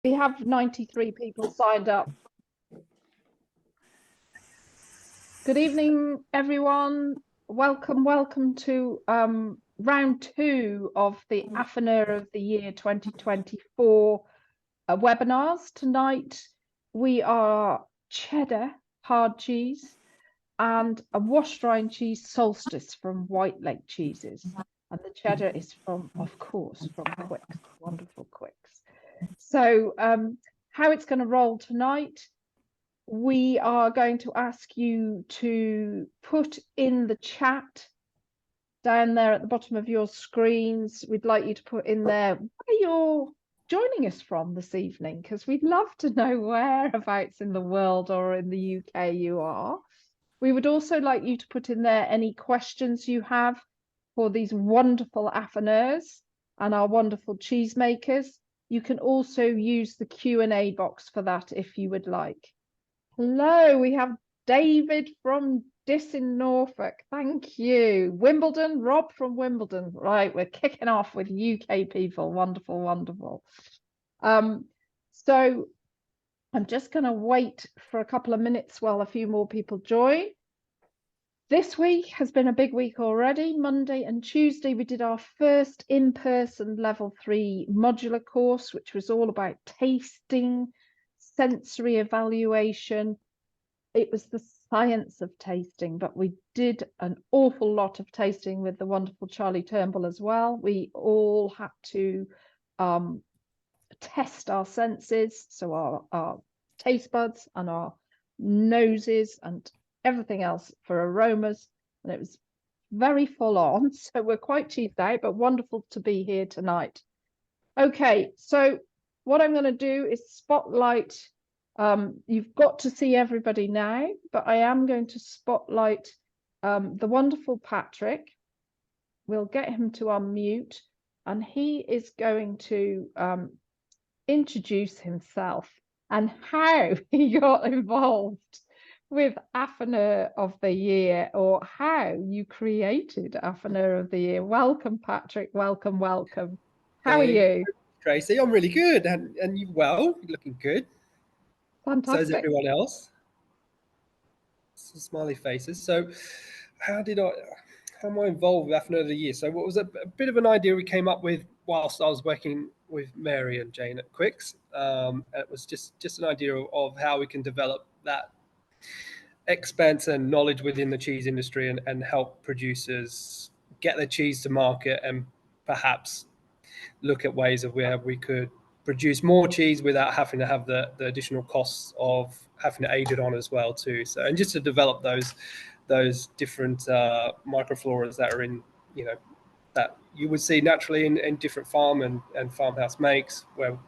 We have 93 people signed up. Good evening, everyone. Welcome to round 2 of the Affineur of the Year 2024 webinars. Tonight we are cheddar hard cheese and a wash-drying cheese Solstice from White Lake Cheeses. And the cheddar is from, of course, from Quicke's, wonderful Quicke's. So how it's going to roll tonight, we are going to ask you to put in the chat down there at the bottom of your screens. We'd like you to put in there where you're joining us from this evening, because we'd love to know whereabouts in the world or in the UK you are. We would also like you to put in there any questions you have for these wonderful affineurs and our wonderful cheesemakers. You can also use the Q&A box for that if you would like. Hello, we have David from Diss in Norfolk. Thank you. Wimbledon, Rob from Wimbledon. Right, we're kicking off with UK people. Wonderful, wonderful. So I'm just going to wait for a couple of minutes while a few more people join. This week has been a big week already. Monday and Tuesday, we did our first in-person level 3 modular course, which was all about tasting, sensory evaluation. It was the science of tasting, but we did an awful lot of tasting with the wonderful Charlie Turnbull as well. We all had to test our senses, so our taste buds and our noses and everything else for aromas, and it was very full on. So we're quite cheesed out, but wonderful to be here tonight. Okay, so what I'm going to do is spotlight. You've got to see everybody now, but I am going to spotlight the wonderful Patrick. We'll get him to unmute, and he is going to introduce himself and how he got involved with Affineur of the Year, or how you created Affineur of the Year. Welcome, Patrick. Welcome. How are you? Tracy, I'm really good. And you, well, you're looking good. Fantastic. So is everyone else. Some smiley faces. So how am I involved with Affineur of the Year? So what was a bit of an idea we came up with whilst I was working with Mary and Jane at Quicke's. It was just an idea of how we can develop that expense and knowledge within the cheese industry and help producers get their cheese to market, and perhaps look at ways of where we could produce more cheese without having to have the additional costs of having to age it on as well too. So, and just to develop those different microfloras that are in, that you would see naturally in different farm and farmhouse makes, where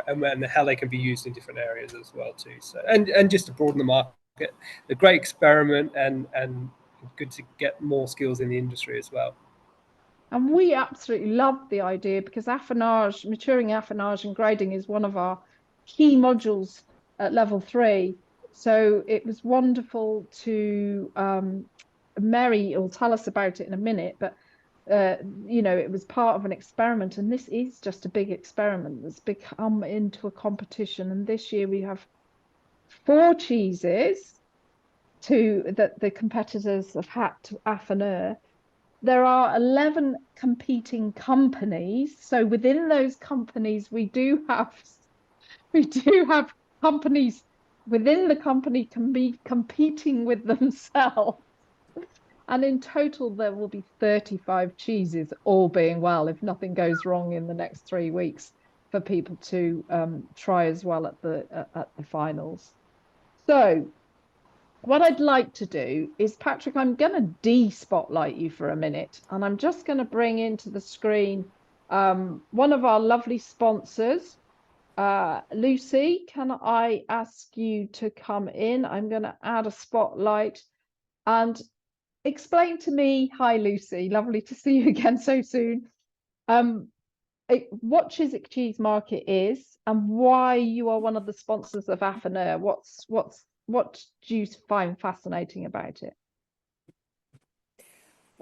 and how they can be used in different areas as well too. So, and just to broaden the market. A great experiment and good to get more skills in the industry as well. And we absolutely love the idea, because affinage, maturing affinage and grading is one of our key modules at level 3. So it was wonderful to, Mary will tell us about it in a minute, but it was part of an experiment, and this is just a big experiment that's become into a competition. And this year we have 4 cheeses that the competitors have had to Affineur. There are 11 competing companies. So within those companies, we do have companies within the company can be competing with themselves. And in total, there will be 35 cheeses, all being well, if nothing goes wrong in the next 3 weeks, for people to try as well at the finals. So what I'd like to do is, Patrick, I'm going to de-spotlight you for a minute, and I'm just going to bring into the screen one of our lovely sponsors. Lucy, can I ask you to come in? I'm going to add a spotlight and explain to me, hi Lucy, lovely to see you again so soon, what Chiswick Cheese Market is and why you are one of the sponsors of Affineur. What do you find fascinating about it?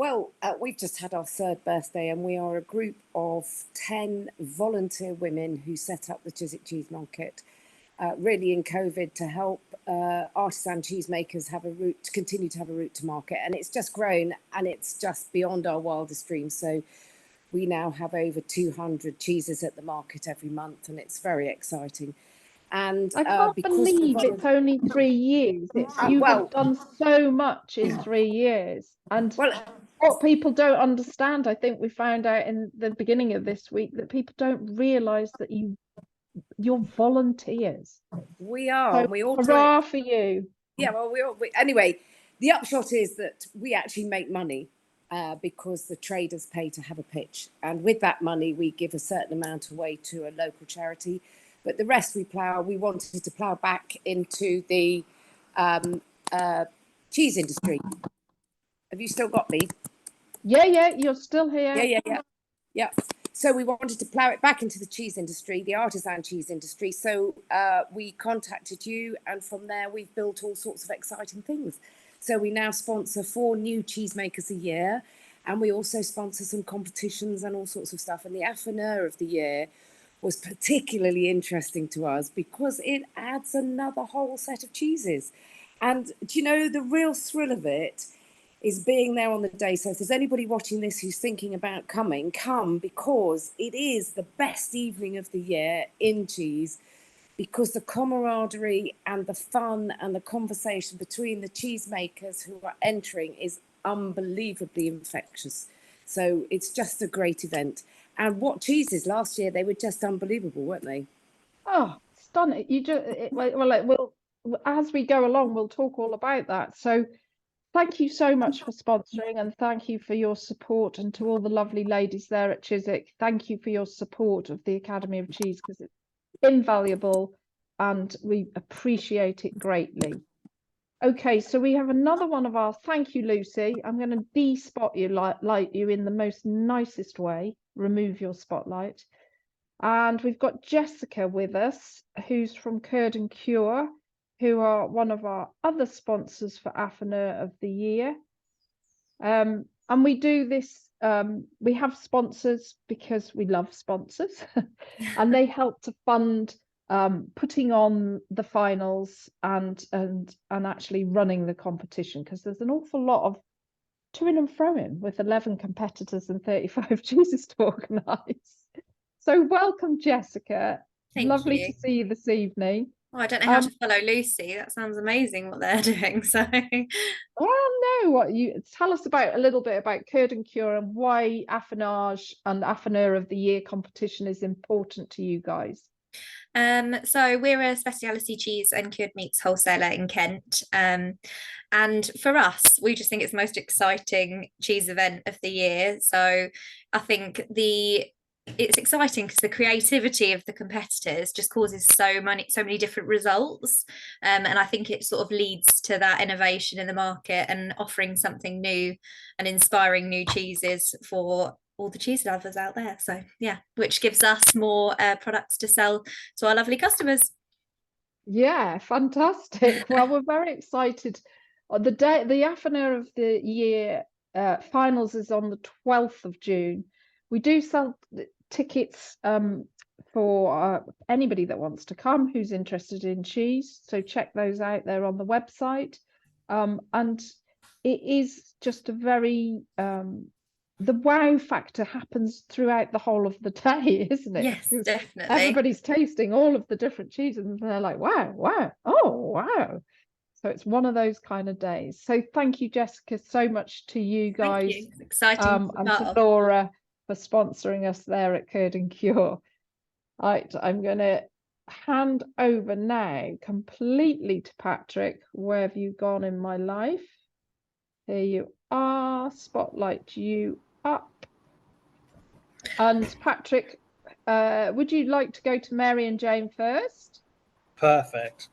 Well, we've just had our 3rd birthday, and we are a group of 10 volunteer women who set up the Chiswick Cheese Market, really in COVID, to help artisan cheesemakers have a route, to continue to have a route to market. And it's just grown, and it's just beyond our wildest dreams. So we now have over 200 cheeses at the market every month, and it's very exciting. And I can't because believe it's only 3 years. You have done so much in 3 years. And what people don't understand, I think we found out in the beginning of this week, that people don't realise that you're volunteers. We are. So and we all hurrah for you. Yeah, well, anyway, the upshot is that we actually make money because the traders pay to have a pitch. And with that money, we give a certain amount away to a local charity. But the rest we wanted to plough back into the cheese industry. Have you still got me? Yeah, you're still here. Yeah. So we wanted to plough it back into the cheese industry, the artisan cheese industry. So we contacted you, and from there we've built all sorts of exciting things. So we now sponsor 4 new cheesemakers a year, and we also sponsor some competitions and all sorts of stuff. And the Affineur of the year was particularly interesting to us because it adds another whole set of cheeses. And do you know, the real thrill of it is being there on the day. So if there's anybody watching this who's thinking about coming, come, because it is the best evening of the year in cheese, because the camaraderie and the fun and the conversation between the cheesemakers who are entering is unbelievably infectious. So it's just a great event. And what cheeses last year, they were just unbelievable, weren't they? Oh, stunning. Well, as we go along, we'll talk all about that. So thank you so much for sponsoring, and thank you for your support. And to all the lovely ladies there at Chiswick, thank you for your support of the Academy of Cheese, because it's invaluable and we appreciate it greatly. Okay, so we have another one of our, thank you, Lucy. I'm going to de-spot you, light you in the most nicest way, remove your spotlight. And we've got Jessica with us, who's from Curd and Cure, who are one of our other sponsors for Affineur of the Year. And we do this, we have sponsors because we love sponsors, and they help to fund putting on the finals and actually running the competition, because there's an awful lot of to-in and fro-in with 11 competitors and 35 cheeses to organise. So welcome, Jessica. Lovely to see you this evening. Oh, I don't know how to follow Lucy. That sounds amazing what they're doing. So, well, no, what you tell us about a little bit about Curd and Cure and why Affinage and Affineur of the Year competition is important to you guys. So we're a specialty cheese and cured meats wholesaler in Kent. And for us, we just think it's the most exciting cheese event of the year. So I think it's exciting because the creativity of the competitors just causes so many different results, and I think it sort of leads to that innovation in the market and offering something new and inspiring new cheeses for all the cheese lovers out there. So yeah, which gives us more products to sell to our lovely customers. Yeah, fantastic. Well, we're very excited. The Affineur of the Year finals is on the 12th of June. We do sell tickets for anybody that wants to come who's interested in cheese. So check those out there on the website. And it is just a very the wow factor happens throughout the whole of the day, isn't it? Yes, definitely. Everybody's tasting all of the different cheeses and they're like, wow, oh, wow. So it's one of those kind of days. So thank you, Jessica, so much to you guys. Thank you. It's exciting. And to Laura for sponsoring us there at Curd and Cure. Right, I'm going to hand over now completely to Patrick. Where have you gone in my life? Here you are. Spotlight you up. And Patrick, would you like to go to Mary and Jane first? Perfect.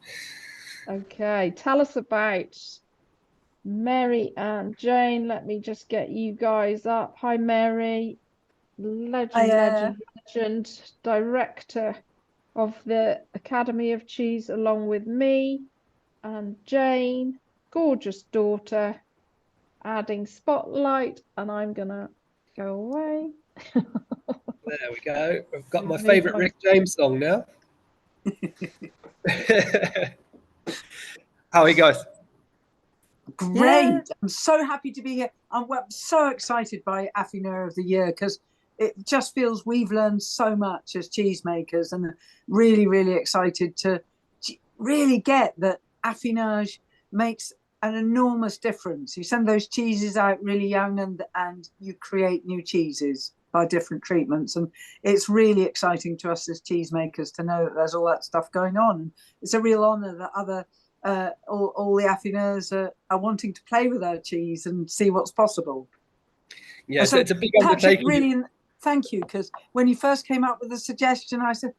Okay, tell us about Mary and Jane. Let me just get you guys up. Hi, Mary. Legend, director of the Academy of Cheese, along with me, and Jane, gorgeous daughter, adding spotlight, and I'm gonna go away. There we go. I've got my favourite Rick James song now. How are you guys? Great. Yeah. I'm so happy to be here. I'm so excited by Affineur of the Year because it just feels we've learned so much as cheesemakers, and really, really excited to really get that affinage makes an enormous difference. You send those cheeses out really young, and you create new cheeses by different treatments, and it's really exciting to us as cheesemakers to know that there's all that stuff going on. It's a real honour that other all the affineurs are wanting to play with our cheese and see what's possible. Yeah, so it's a big Patrick, undertaking. really, thank you, because when you first came up with the suggestion, I said,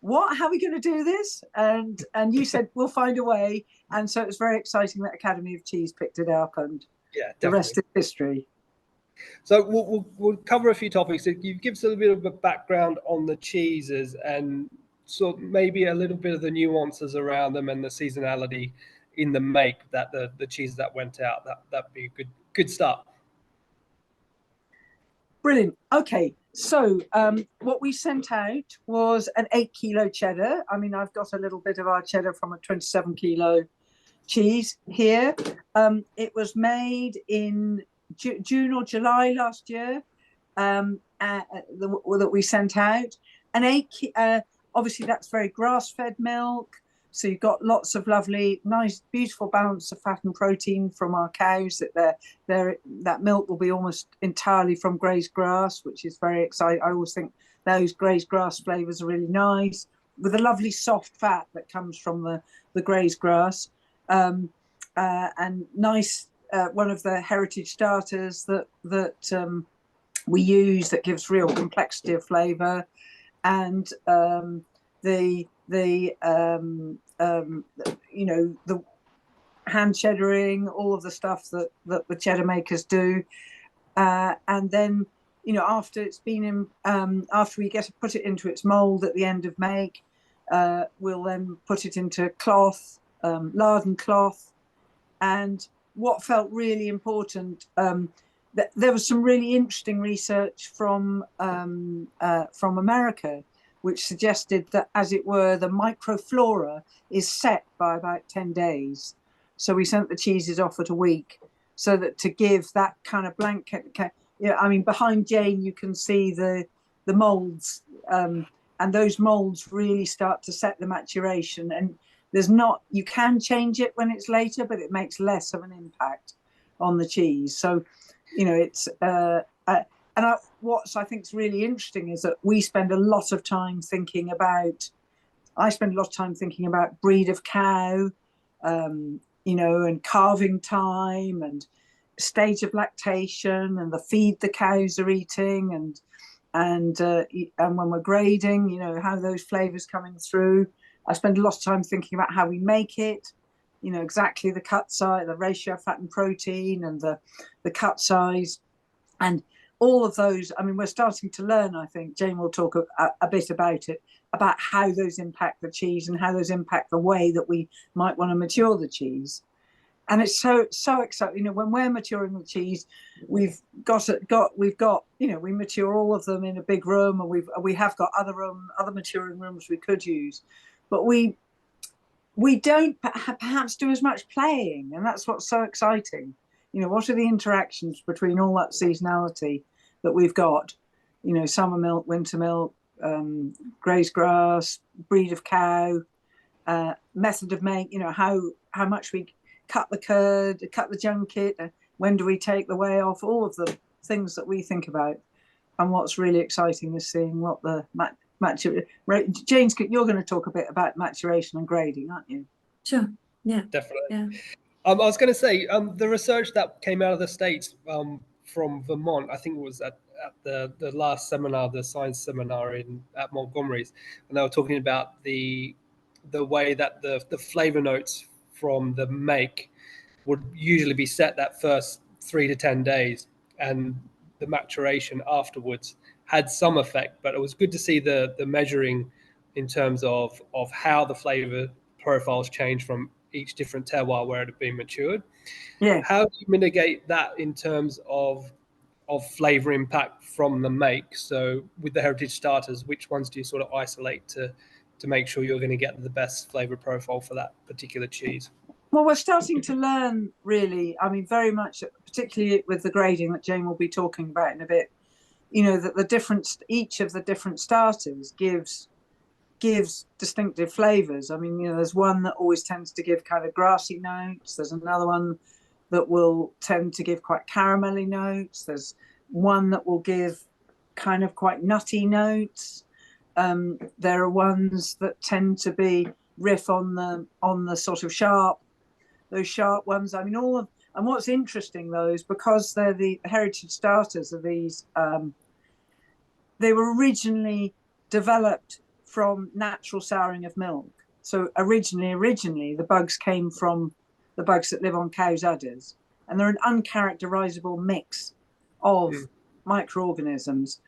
what, how are we going to do this? And you said, we'll find a way. And so it's very exciting that Academy of Cheese picked it up, and Yeah, the rest is history. So we'll cover a few topics. You give us a little bit of a background on the cheeses and sort of maybe a little bit of the nuances around them and the seasonality in the make that the cheese that went out. That'd be a good start. Brilliant. Okay, so what we sent out was an 8-kilo cheddar. I mean, I've got a little bit of our cheddar from a 27-kilo cheese here. It was made in June or July last year, that we sent out. And obviously that's very grass-fed milk. So you've got lots of lovely, nice, beautiful balance of fat and protein from our cows. That milk will be almost entirely from grazed grass, which is very exciting. I always think those grazed grass flavours are really nice, with a lovely soft fat that comes from the grazed grass. And nice, one of the heritage starters that we use that gives real complexity of flavour, and the hand cheddaring, all of the stuff that the cheddar makers do, and then after it's been in, after we put it into its mould at the end of make, we'll then put it into cloth, larden cloth. And what felt really important, there was some really interesting research from America, which suggested that, as it were, the microflora is set by about 10 days. So we sent the cheeses off at a week, so that to give that kind of blanket. I mean, behind Jane you can see the moulds, and those moulds really start to set the maturation. And you can change it when it's later, but it makes less of an impact on the cheese. So, it's what I think is really interesting is that I spend a lot of time thinking about breed of cow, and calving time and stage of lactation and the feed the cows are eating, and when we're grading, how those flavors coming through. I spend a lot of time thinking about how we make it, exactly the cut size, the ratio of fat and protein, and the cut size, and all of those. I mean, we're starting to learn. I think Jane will talk a bit about it, about how those impact the cheese and how those impact the way that we might want to mature the cheese. And it's so exciting. When we're maturing the cheese, we mature all of them in a big room, and we have got other maturing rooms we could use, but we don't perhaps do as much playing, and that's what's so exciting. What are the interactions between all that seasonality that we've got? Summer milk, winter milk, grazed grass, breed of cow, method of make. How much we cut the curd, cut the junket, when do we take the whey off? All of the things that we think about. And what's really exciting is seeing what the Jane, you're going to talk a bit about maturation and grading, aren't you? Sure. Yeah. Definitely. Yeah. I was going to say, the research that came out of the States, from Vermont, I think it was at the last seminar, the science seminar at Montgomery's, and they were talking about the way that the flavor notes from the make would usually be set that first 3 to 10 days, and the maturation afterwards had some effect. But it was good to see the measuring in terms of how the flavor profiles change from each different terroir where it had been matured. Yeah. How do you mitigate that in terms of flavour impact from the make? So with the heritage starters, which ones do you sort of isolate to make sure you're going to get the best flavour profile for that particular cheese? Well, we're starting to learn, really. I mean, very much, particularly with the grading that Jane will be talking about in a bit. You know, that each of the different starters gives distinctive flavors. I mean, you know, there's one that always tends to give kind of grassy notes. There's another one that will tend to give quite caramelly notes. There's one that will give kind of quite nutty notes. There are ones that tend to be riff on the sort of those sharp ones. I mean, and what's interesting though is because they're the heritage starters of these, they were originally developed from natural souring of milk. So originally the bugs came from the bugs that live on cows' udders, and they're an uncharacterizable mix of microorganisms,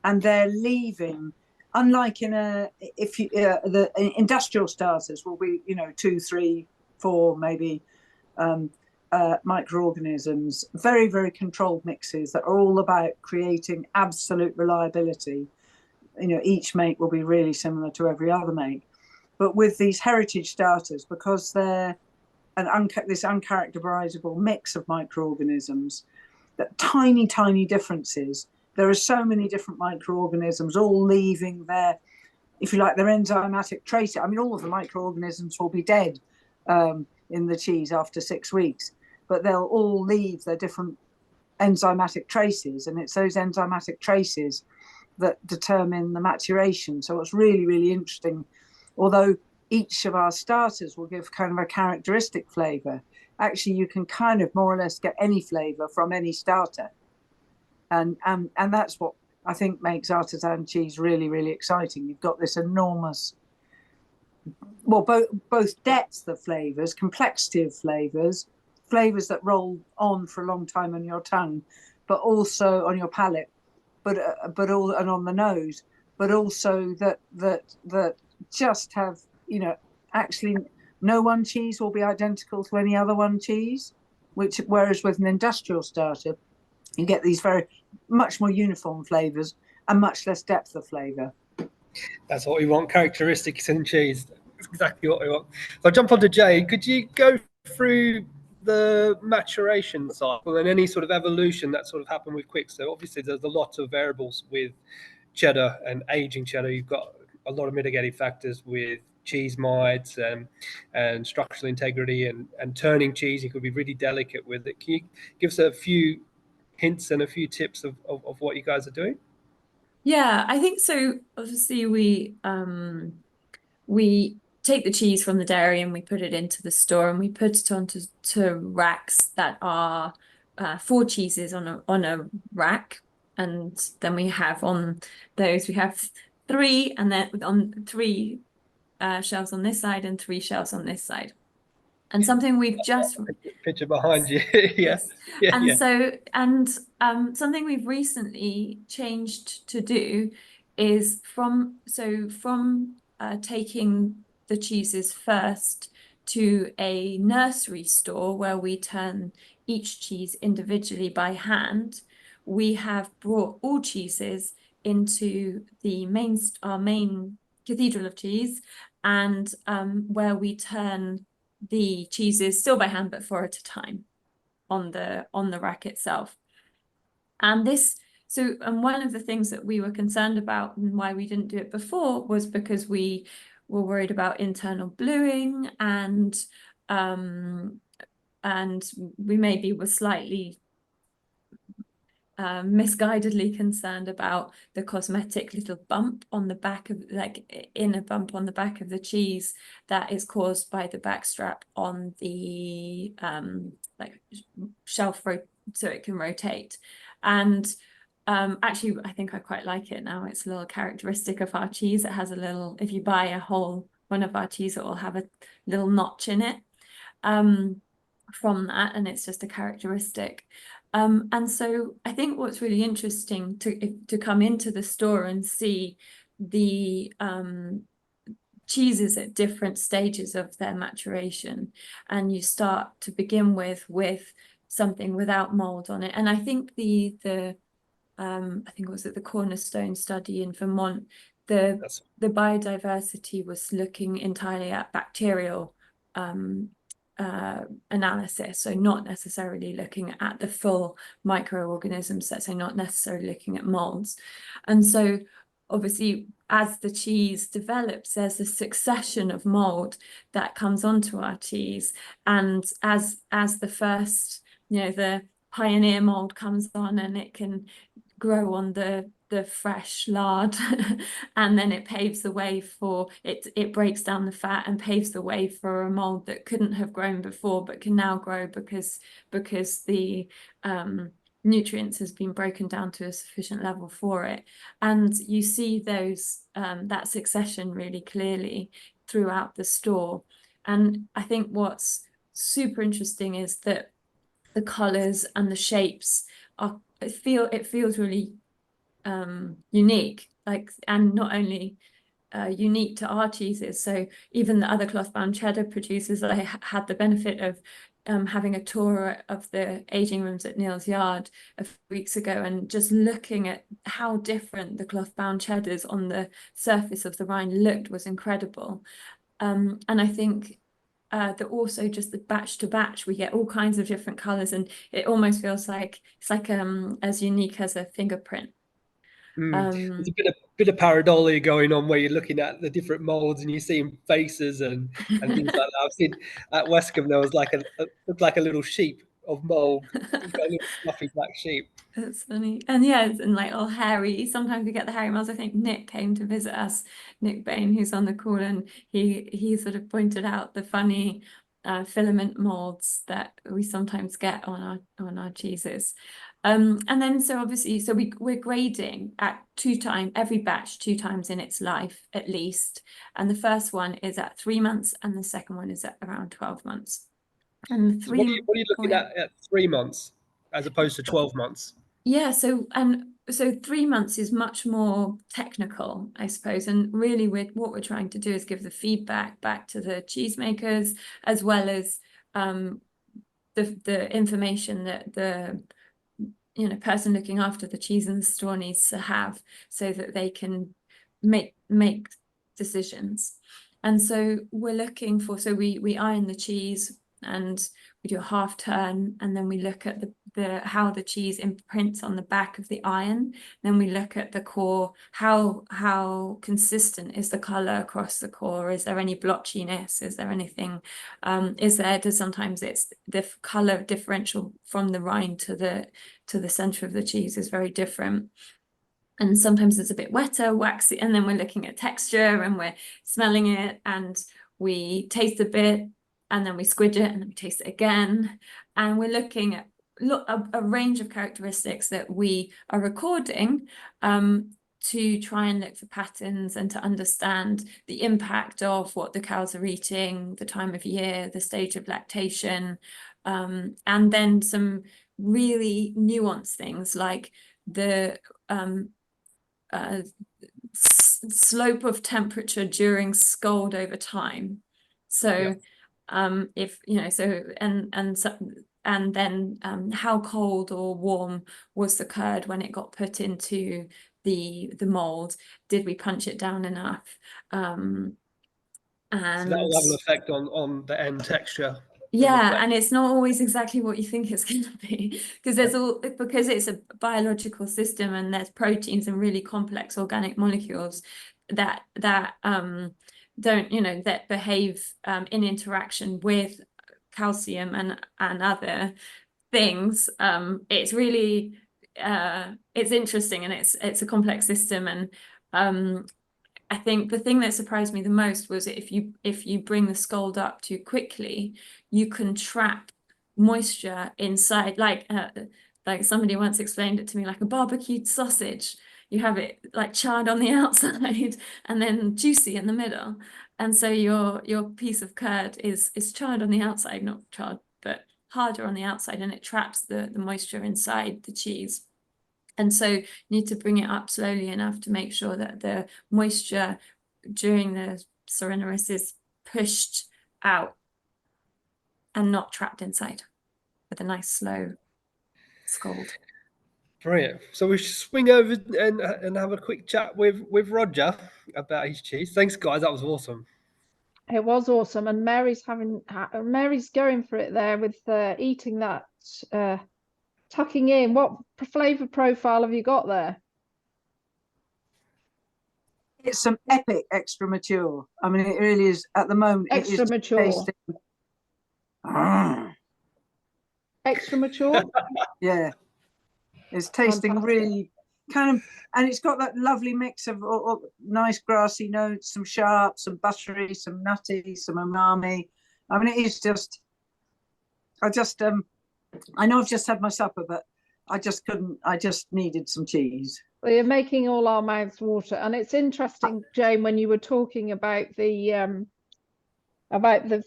and they're leaving. Unlike the industrial starters will be, you know, 2, 3, 4 maybe microorganisms, very, very controlled mixes that are all about creating absolute reliability. You know, each make will be really similar to every other make. But with these heritage starters, because they're this uncharacterizable mix of microorganisms, that tiny differences. There are so many different microorganisms all leaving their, if you like, their enzymatic trace. I mean, all of the microorganisms will be dead in the cheese after 6 weeks, but they'll all leave their different enzymatic traces, and it's those enzymatic traces that determine the maturation. So it's really, really interesting. Although each of our starters will give kind of a characteristic flavour, actually you can kind of more or less get any flavour from any starter. And that's what I think makes artisan cheese really, really exciting. You've got this enormous, well, both depth of flavours, complexity of flavours that roll on for a long time on your tongue, but also on your palate, but on the nose, but also that just have, you know, actually no one cheese will be identical to any other one cheese, whereas with an industrial starter, you get these very much more uniform flavours and much less depth of flavour. That's what we want, characteristics in cheese. That's exactly what we want. So I'll jump on to Jane. Could you go through the maturation cycle and any sort of evolution that sort of happened with Quicke? So obviously there's a lot of variables with cheddar and aging cheddar. You've got a lot of mitigating factors with cheese mites and structural integrity and turning cheese. You could be really delicate with it. Can you give us a few hints and a few tips of what you guys are doing? Yeah, I think so. Obviously, we take the cheese from the dairy and we put it into the store, and we put it onto racks that are 4 cheeses on a rack, and then we have on those 3, and then on 3 shelves on this side and 3 shelves on this side. And something we've just picture behind you. Yes. Yeah, and yeah. so something we've recently changed to do is from taking the cheeses first to a nursery store where we turn each cheese individually by hand. We have brought all cheeses into our main cathedral of cheese, and where we turn the cheeses still by hand but 4 at a time on the rack itself. And one of the things that we were concerned about and why we didn't do it before was because we were worried about internal bluing, and we maybe were slightly misguidedly concerned about the cosmetic little bump on the back of, like, inner bump on the back of the cheese that is caused by the backstrap on the shelf so it can rotate. And actually I think I quite like it now. It's a little characteristic of our cheese. It has a little, if you buy one of our cheese, it will have a little notch in it from that, and it's just a characteristic. And so I think what's really interesting to come into the store and see the cheeses at different stages of their maturation, and you start to begin with something without mold on it. And I think I think it was at the Cornerstone study in Vermont, the biodiversity was looking entirely at bacterial analysis, so not necessarily looking at the full microorganisms, so not necessarily looking at molds. And so obviously, as the cheese develops, there's a succession of mold that comes onto our cheese, and as the first, the pioneer mold comes on, and it can grow on the fresh lard and then it paves the way for it breaks down the fat and paves the way for a mold that couldn't have grown before but can now grow because the nutrients has been broken down to a sufficient level for it. And you see those that succession really clearly throughout the store. And I think what's super interesting is that the colors and the shapes it feels really unique, and not only unique to our cheeses. So even the other cloth bound cheddar producers, I had the benefit of having a tour of the aging rooms at Neal's Yard a few weeks ago, and just looking at how different the cloth bound cheddars on the surface of the rind looked was incredible. And I think that also just the batch to batch, we get all kinds of different colors, and it almost feels like it's like as unique as a fingerprint. There's a bit of pareidolia going on where you're looking at the different molds and you're seeing faces and things like that. I've seen at Westcombe there was looked like a little sheep of mold. You've got a little fluffy black sheep. That's funny. And yeah, and like all hairy. Sometimes we get the hairy molds. I think Nick came to visit us, Nick Bain, who's on the call, and he sort of pointed out the funny filament molds that we sometimes get on our cheeses. And then so obviously, we're grading at every batch 2 times in its life at least. And the first one is at 3 months, and the second one is at around 12 months. And So what are you looking at 3 months as opposed to 12 months? Yeah, so 3 months is much more technical, I suppose, and really what we're trying to do is give the feedback back to the cheesemakers, as well as the information that the person looking after the cheese in the store needs to have, so that they can make decisions. And so we're looking for, we iron the cheese and we do a half turn, and then we look at how the cheese imprints on the back of the iron. Then we look at the core, how consistent is the color across the core? Is there any blotchiness? Is there anything? Sometimes it's the color differential from the rind to the center of the cheese is very different. And sometimes it's a bit wetter, waxy, and then we're looking at texture and we're smelling it, and we taste a bit, and then we squidge it, and then we taste it again. And we're looking at a range of characteristics that we are recording to try and look for patterns and to understand the impact of what the cows are eating, the time of year, the stage of lactation, and then some really nuanced things like the slope of temperature during scald over time. So and then how cold or warm was the curd when it got put into the mold? Did we punch it down enough? And so that will have an effect on the end texture. Yeah, and it's not always exactly what you think it's going to be, because it's a biological system, and there's proteins and really complex organic molecules that don't, that behave in interaction with calcium and other things. It's really it's interesting, and it's a complex system. And I think the thing that surprised me the most was if you bring the scald up too quickly, you can trap moisture inside, like somebody once explained it to me, like a barbecued sausage. You have it like charred on the outside and then juicy in the middle. And so your piece of curd is charred on the outside, not charred, but harder on the outside, and it traps the moisture inside the cheese. And so you need to bring it up slowly enough to make sure that the moisture during the Serenoris is pushed out and not trapped inside with a nice slow scald. Brilliant. So we should swing over and have a quick chat with Roger about his cheese. Thanks, guys. That was awesome. It was awesome, and Mary's going for it there with eating that, tucking in. What flavour profile have you got there? It's some epic extra mature. I mean, it really is at the moment. Extra mature. Tasting... Extra mature. Yeah, it's tasting Fantastic. really kind of, and it's got that lovely mix of nice grassy notes, some sharp, some buttery, some nutty, some umami. I mean, it is just. I know I've just had my supper, but I just couldn't. I just needed some cheese. Well, you're making all our mouths water, and it's interesting, Jane, when you were talking about the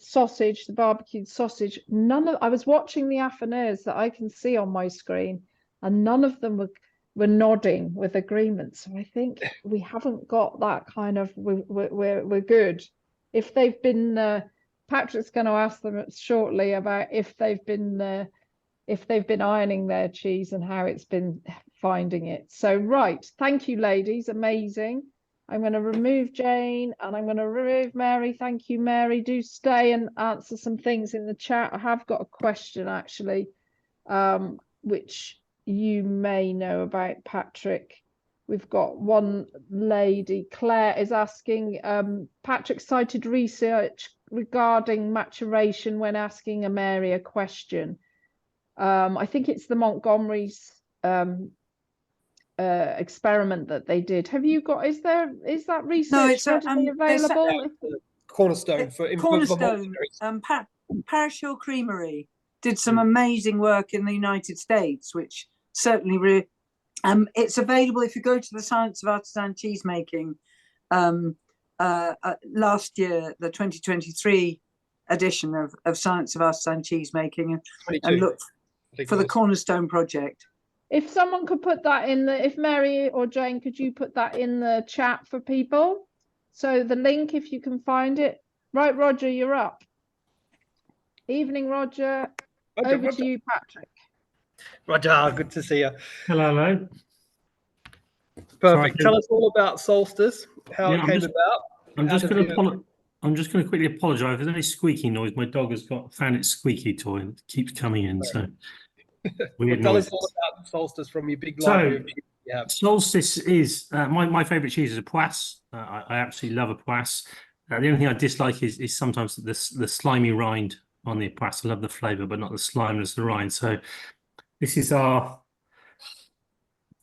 sausage, the barbecued sausage. I was watching the Affineurs that I can see on my screen, and none of them were nodding with agreement. So I think we haven't got that kind of. We're good. If they've been, Patrick's going to ask them shortly about if they've been ironing their cheese and how it's been finding it. So, right. Thank you, ladies. Amazing. I'm going to remove Jane and I'm going to remove Mary. Thank you, Mary. Do stay and answer some things in the chat. I have got a question, actually, which you may know about, Patrick. We've got one lady, Claire, is asking, Patrick cited research regarding maturation when asking a Mary a question. I think it's the Montgomery's experiment that they did. Have you got? Is that research readily available? Cornerstone Cornerstone. Parish Hill Creamery did some amazing work in the United States, which certainly it's available if you go to the Science of Artisan Cheesemaking. Last year, the 2023 edition of Science of Artisan Cheesemaking, and look for the Cornerstone project. If someone could put that in if Mary or Jane, could you put that in the chat for people? So the link, if you can find it. Right, Roger, you're up. Evening, Roger. Over to you, Patrick. Roger, good to see you. Hello. Perfect. Tell us all about Solstice, how it came about. I'm just going to quickly apologise. If there's any squeaky noise, my dog has found its squeaky toy and it keeps coming in. So tell us all about Solstice from your big library of cheese you have. Solstice is my favourite cheese is a Poisse. I absolutely love a Poisse. The only thing I dislike is sometimes the slimy rind on the Poisse. I love the flavour, but not the sliminess of the rind. So this is our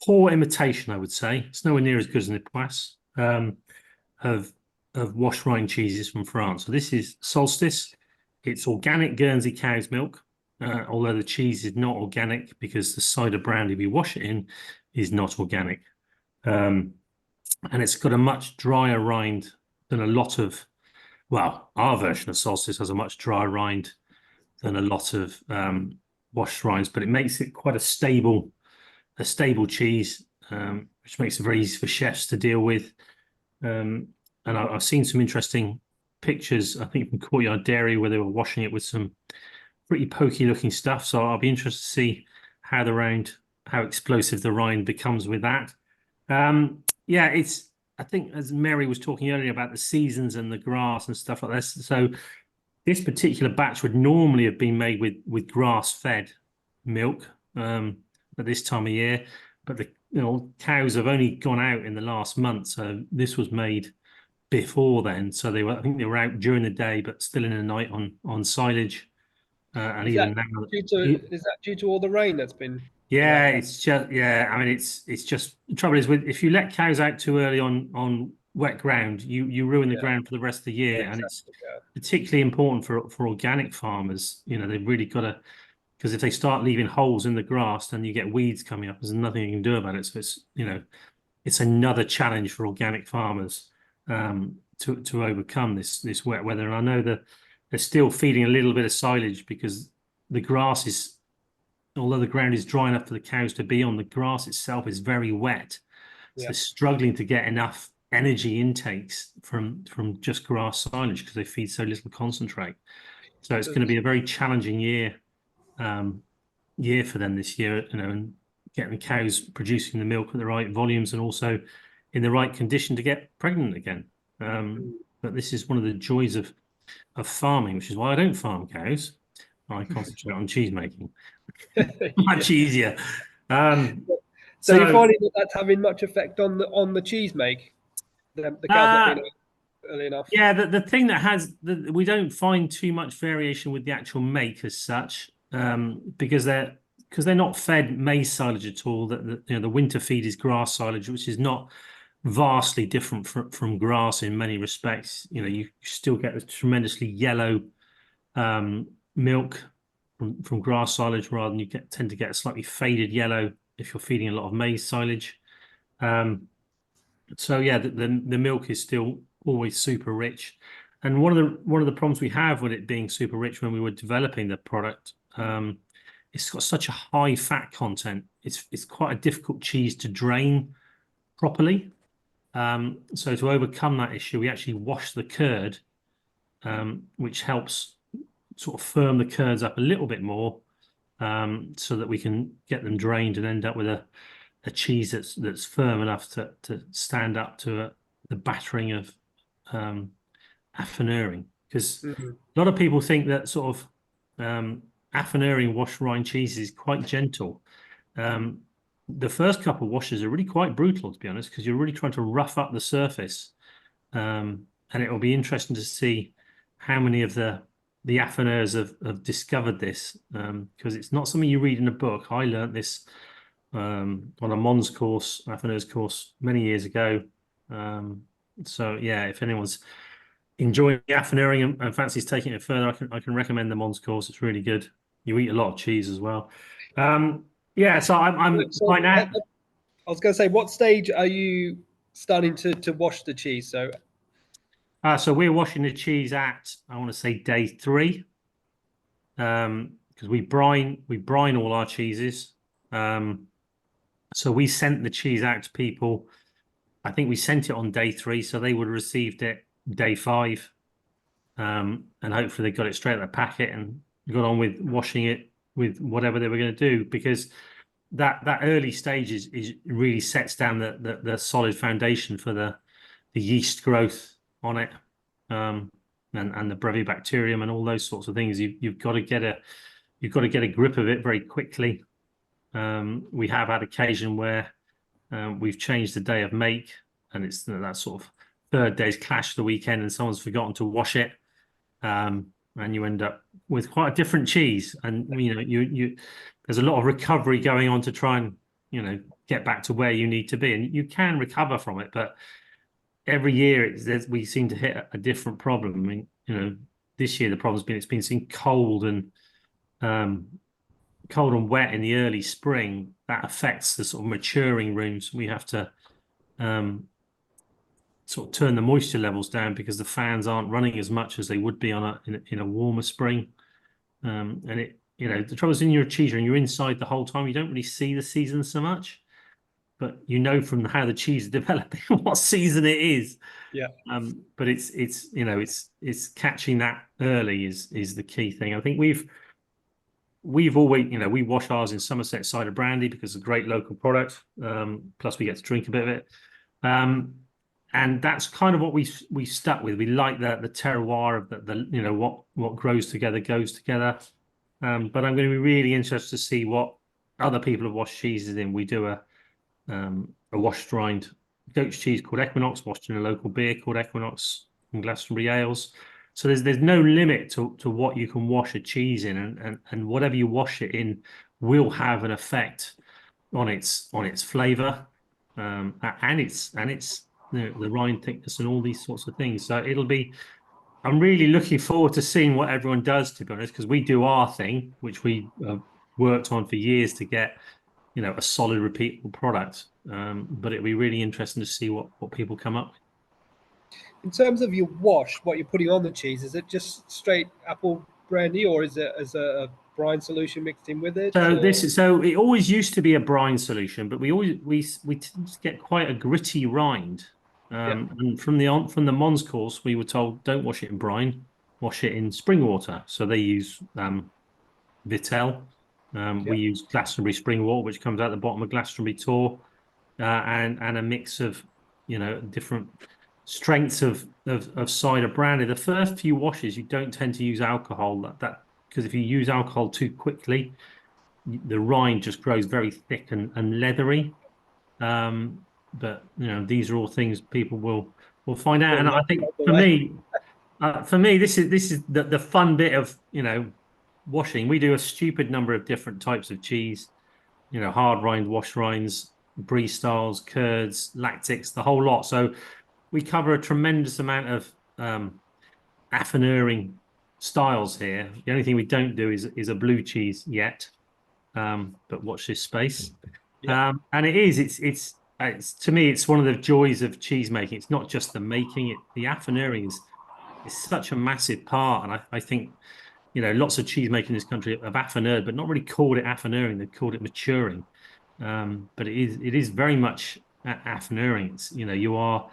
poor imitation, I would say. It's nowhere near as good as the Poisse of wash rind cheeses from France. So this is Solstice. It's organic Guernsey cow's milk, although the cheese is not organic because the cider brandy we wash it in is not organic. And it's got a much drier rind than a lot of, well, our version of Solstice has a much drier rind than a lot of washed rinds, but it makes it quite a stable cheese, which makes it very easy for chefs to deal with. And I've seen some interesting pictures, I think, from Courtyard Dairy, where they were washing it with some pretty pokey looking stuff. So I'll be interested to see how explosive the rind becomes with that. I think, as Mary was talking earlier about the seasons and the grass and stuff like this. So this particular batch would normally have been made with grass-fed milk at this time of year, but the cows have only gone out in the last month, so this was made before then. So I think they were out during the day, but still in the night on silage. And is even that now, is that due to all the rain that's been? Yeah, it's just I mean, it's just the trouble is if you let cows out too early on wet ground, you ruin the ground for the rest of the year, and it's particularly important for organic farmers. They've really got to, because if they start leaving holes in the grass, then you get weeds coming up. There's nothing you can do about it. So it's another challenge for organic farmers to overcome this wet weather. And I know that they're still feeding a little bit of silage because the grass is, although the ground is dry enough for the cows to be on, the grass itself is very wet. So they're struggling to get enough energy intakes from just grass silage because they feed so little concentrate. So it's going to be a very challenging year for them this year, you know, and getting the cows producing the milk at the right volumes and also in the right condition to get pregnant again. But this is one of the joys of farming, which is why I don't farm cows. I concentrate on cheese making. Much easier. So you're finding that that's having much effect on the cheese make? The cows not being early enough? Yeah, the thing that we don't find too much variation with the actual make as such, because they're not fed maize silage at all. The winter feed is grass silage, which is not vastly different from grass in many respects. You know, you still get a tremendously yellow milk from grass silage, rather than you tend to get a slightly faded yellow if you're feeding a lot of maize silage. So yeah, the milk is still always super rich. And one of the problems we have with it being super rich when we were developing the product, it's got such a high fat content. It's quite a difficult cheese to drain properly. So to overcome that issue, we actually wash the curd, which helps sort of firm the curds up a little bit more, so that we can get them drained and end up with a cheese that's firm enough to stand up to the battering of affineuring. Because a lot of people think that sort of affineuring washed rind cheese is quite gentle. The first couple of washes are really quite brutal, to be honest, because you're really trying to rough up the surface. And it will be interesting to see how many of the affineurs have discovered this, because it's not something you read in a book. I learned this on a Mons course, affineurs course, many years ago. So yeah, if anyone's enjoying affineuring and fancies taking it further, I can recommend the Mons course. It's really good. You eat a lot of cheese as well. Yeah, so I'm right now. I was going to say, what stage are you starting to wash the cheese? So we're washing the cheese at, I want to say, day 3, because we brine all our cheeses. So we sent the cheese out to people. I think we sent it on day 3, so they would have received it day 5, and hopefully they got it straight out of the packet and got on with washing it with whatever they were going to do, because that early stage is really sets down the solid foundation for the yeast growth on it, and the brevibacterium and all those sorts of things. You've got to get a grip of it very quickly. We have had occasion where we've changed the day of make, and it's that sort of third day's clash the weekend, and someone's forgotten to wash it, and you end up with quite a different cheese. And you know, you there's a lot of recovery going on to try and, you know, get back to where you need to be, and you can recover from it, but every year we seem to hit a different problem. I mean, you know, this year the problem's been it's been cold and wet in the early spring. That affects the sort of maturing rooms. We have to sort of turn the moisture levels down because the fans aren't running as much as they would be in a warmer spring. And it, you know, the trouble is in your cheese and you're inside the whole time, you don't really see the season so much, but you know from how the cheese is developing what season it is. Yeah. But it's you know, it's catching that early is the key thing. I think we've always, you know, we wash ours in Somerset cider brandy because it's a great local product. Plus we get to drink a bit of it. And that's kind of what we stuck with. We like the terroir of the you know, what grows together goes together. But I'm going to be really interested to see what other people have washed cheeses in. We do a washed rind goat's cheese called Equinox, washed in a local beer called Equinox from Glastonbury Ales. So there's no limit to what you can wash a cheese in, and whatever you wash it in will have an effect on its flavour, and its the rind thickness and all these sorts of things. So I'm really looking forward to seeing what everyone does, to be honest, because we do our thing, which we worked on for years to get, you know, a solid repeatable product. But it'll be really interesting to see what people come up with. In terms of your wash, what you're putting on the cheese, is it just straight apple brandy, or is it as a brine solution mixed in with it? So it always used to be a brine solution, but we tend to get quite a gritty rind. And from the Mons course, we were told don't wash it in brine, wash it in spring water. So they use Vitel. We use Glastonbury spring water, which comes out the bottom of Glastonbury Tor, and a mix of different strengths of cider brandy. The first few washes, you don't tend to use alcohol because if you use alcohol too quickly, the rind just grows very thick and leathery. But these are all things people will find out. And I think for me, this is the fun bit of washing. We do a stupid number of different types of cheese, hard rind, wash rinds, brie styles, curds, lactics, the whole lot. So we cover a tremendous amount of affineuring styles here. The only thing we don't do is a blue cheese yet, but watch this space. And it's to me, it's one of the joys of cheese making. It's not just the making; the affineuring is such a massive part. And I think lots of cheese making in this country have affineured, but not really called it affineuring. They've called it maturing. But it is very much affineuring. It's you are.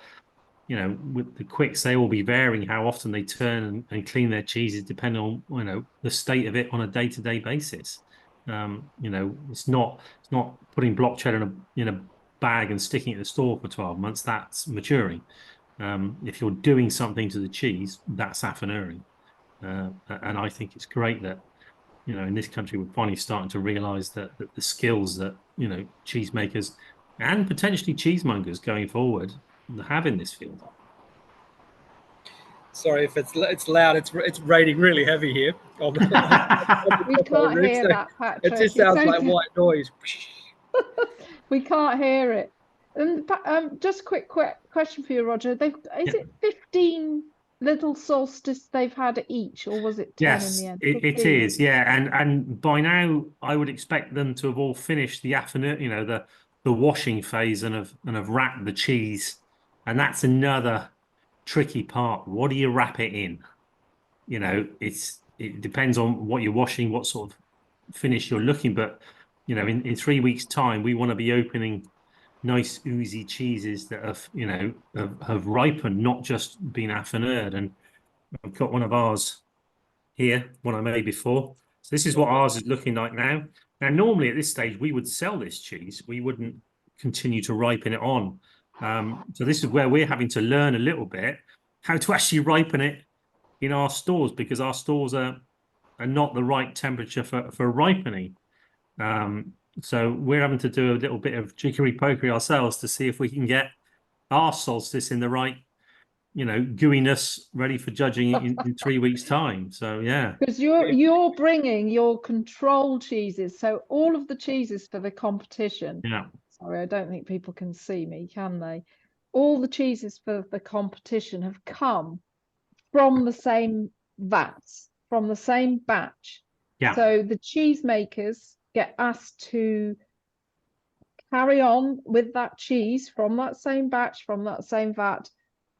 With the Quicks, they will be varying how often they turn and clean their cheeses, depending on the state of it on a day-to-day basis. It's not putting block cheddar in a bag and sticking it in the store for 12 months. That's maturing. If you're doing something to the cheese, that's affineuring. And I think it's great that in this country we're finally starting to realise that the skills that cheesemakers and potentially cheesemongers going forward have in this field. Sorry if it's loud. It's raining really heavy here. We can't hear that, Patrick. It just sounds like white noise. We can't hear it. And just a quick question for you, Roger. Is it 15 little solstice they've had each, or was it 10 in the end? It is, yeah. And by now I would expect them to have all finished the affineur, the washing phase and have wrapped the cheese. And that's another tricky part. What do you wrap it in? It depends on what you're washing, what sort of finish you're looking. But in 3 weeks' time, we want to be opening nice oozy cheeses that have ripened, not just been affineured. And I've got one of ours here, one I made before. So this is what ours is looking like now. Now, normally at this stage, we would sell this cheese. We wouldn't continue to ripen it on. So this is where we're having to learn a little bit how to actually ripen it in our stores, because our stores are not the right temperature for ripening. So we're having to do a little bit of jiggery-pokery ourselves to see if we can get our solstice in the right, gooiness, ready for judging in 3 weeks' time. So yeah, because you're bringing your control cheeses, so all of the cheeses for the competition. Yeah. Sorry, I don't think people can see me, can they? All the cheeses for the competition have come from the same vats, from the same batch. Yeah. So the cheesemakers get asked to carry on with that cheese from that same batch, from that same vat,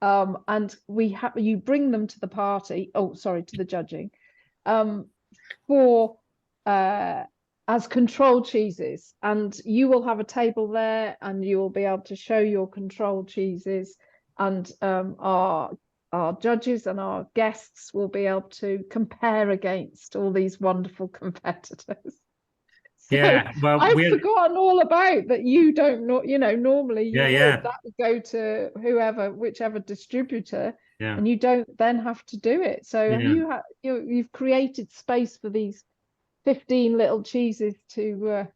and you bring them to the party. Oh, sorry, to the judging, for as control cheeses, and you will have a table there, and you will be able to show your control cheeses, and our judges and our guests will be able to compare against all these wonderful competitors. Yeah, well, I've forgotten all about that. You don't know, normally that would go to whichever distributor, and you don't then have to do it. So you've created space for these 15 little cheeses to.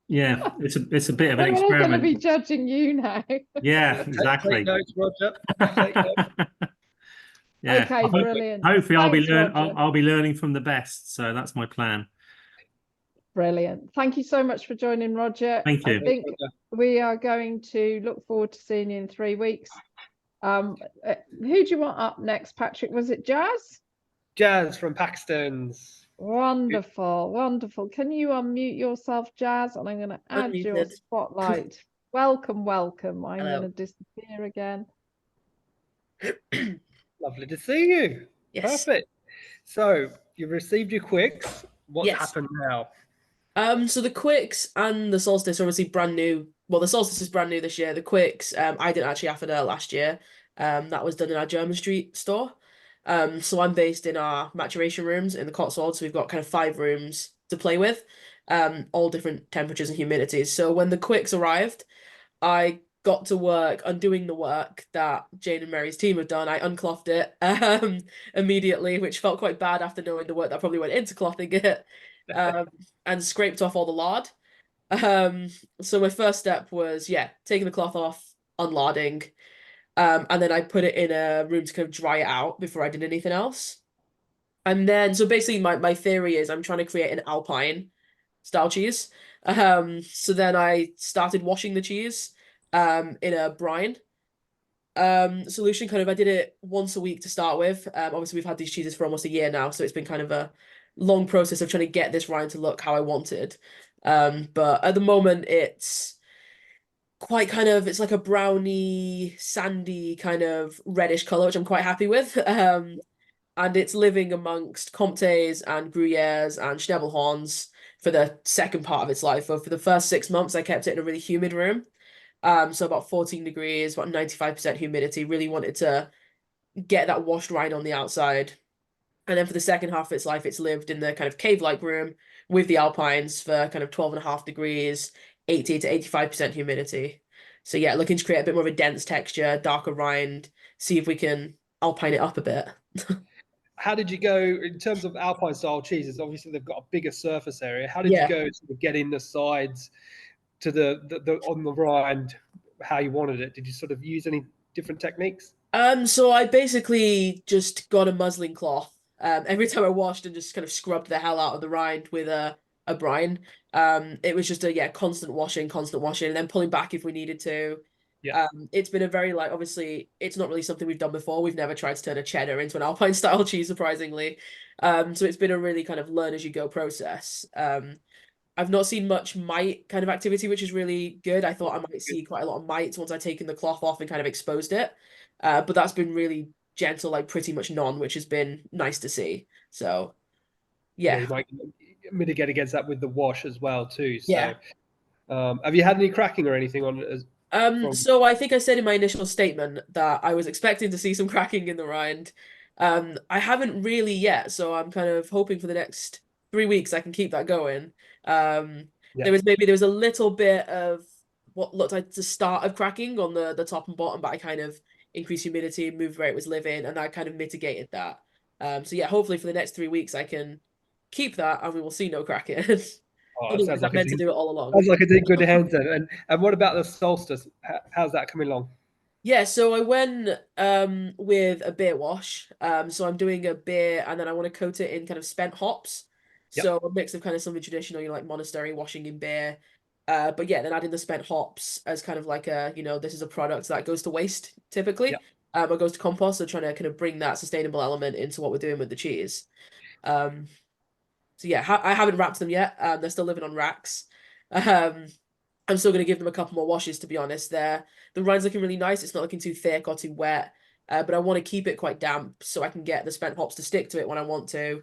Yeah, it's a bit of an They're experiment. all going to be judging you now. Yeah, exactly. Take notes, Roger. Take notes. Yeah. Okay, brilliant. Hopefully, Thanks, I'll be learning from the best. So that's my plan. Brilliant. Thank you so much for joining, Roger. Thank you. I think we are going to look forward to seeing you in 3 weeks. Who do you want up next, Patrick? Was it Jazz? Jazz from Paxton's. Wonderful, wonderful. Can you unmute yourself, Jazz? And I'm going to add your spotlight. Welcome, welcome. I'm going to disappear again. Lovely to see you. Yes. Perfect. So you've received your Quicks. What's happened now? So the Quicks and the Solstice are obviously brand new well, the Solstice is brand new this year. The Quicks, I did actually Affineur last year. That was done in our German Street store. So I'm based in our maturation rooms in the Cotswolds. So we've got kind of 5 rooms to play with, all different temperatures and humidities. So when the Quicks arrived, I got to work undoing the work that Jane and Mary's team had done. I unclothed it immediately, which felt quite bad after knowing the work that probably went into clothing it, and scraped off all the lard. So my first step was, taking the cloth off, unlarding, and then I put it in a room to kind of dry it out before I did anything else. And then, so basically my theory is I'm trying to create an Alpine style cheese. So then I started washing the cheese in a brine solution. Kind of, I did it once a week to start with. Obviously we've had these cheeses for almost a year now, so it's been kind of a long process of trying to get this rind to look how I wanted. But at the moment it's quite kind of, it's like a browny, sandy kind of reddish color, which I'm quite happy with. And it's living amongst Comtés and Gruyères and Schnebelhorns for the second part of its life. So for the first 6 months, I kept it in a really humid room. So about 14 degrees, about 95% humidity, really wanted to get that washed rind on the outside. And then for the second half of its life, it's lived in the kind of cave-like room with the Alpines for kind of 12.5 degrees, 80 to 85% humidity. So yeah, looking to create a bit more of a dense texture, darker rind, see if we can Alpine it up a bit. How did you go in terms of Alpine style cheeses? Obviously, they've got a bigger surface area. How did you go sort of getting the sides to the on the rind how you wanted it? Did you sort of use any different techniques? So I basically just got a muslin cloth every time I washed and just kind of scrubbed the hell out of the rind with a brine. It was just a constant washing, and then pulling back if we needed to. Yeah. It's been a very obviously it's not really something we've done before. We've never tried to turn a cheddar into an Alpine style cheese, surprisingly. So it's been a really kind of learn as you go process. I've not seen much mite kind of activity, which is really good. I thought I might see quite a lot of mites once I'd taken the cloth off and kind of exposed it. But that's been really gentle, like pretty much none, which has been nice to see. So You might mitigate against that with the wash as well too. So yeah. Have you had any cracking or anything on it? So I think I said in my initial statement that I was expecting to see some cracking in the rind. I haven't really yet, so I'm kind of hoping for the next 3 weeks I can keep that going. There was a little bit of what looked like the start of cracking on the top and bottom, but I kind of increased humidity, moved where it was living, and that kind of mitigated that. So yeah, hopefully for the next 3 weeks I can keep that and we will see no cracking. Otherwise, I meant to do it all along. Sounds like a good hand. And what about the Solstice? How's that coming along? Yeah, so I went with a beer wash. So I'm doing a beer and then I want to coat it in kind of spent hops. So a mix of kind of something traditional, like monastery washing in beer. But yeah, then adding the spent hops as kind of like a, this is a product that goes to waste typically. Or goes to compost. So trying to kind of bring that sustainable element into what we're doing with the cheese. So yeah, I haven't wrapped them yet. They're still living on racks. I'm still going to give them a couple more washes, to be honest. The rind's looking really nice. It's not looking too thick or too wet, but I want to keep it quite damp so I can get the spent hops to stick to it when I want to.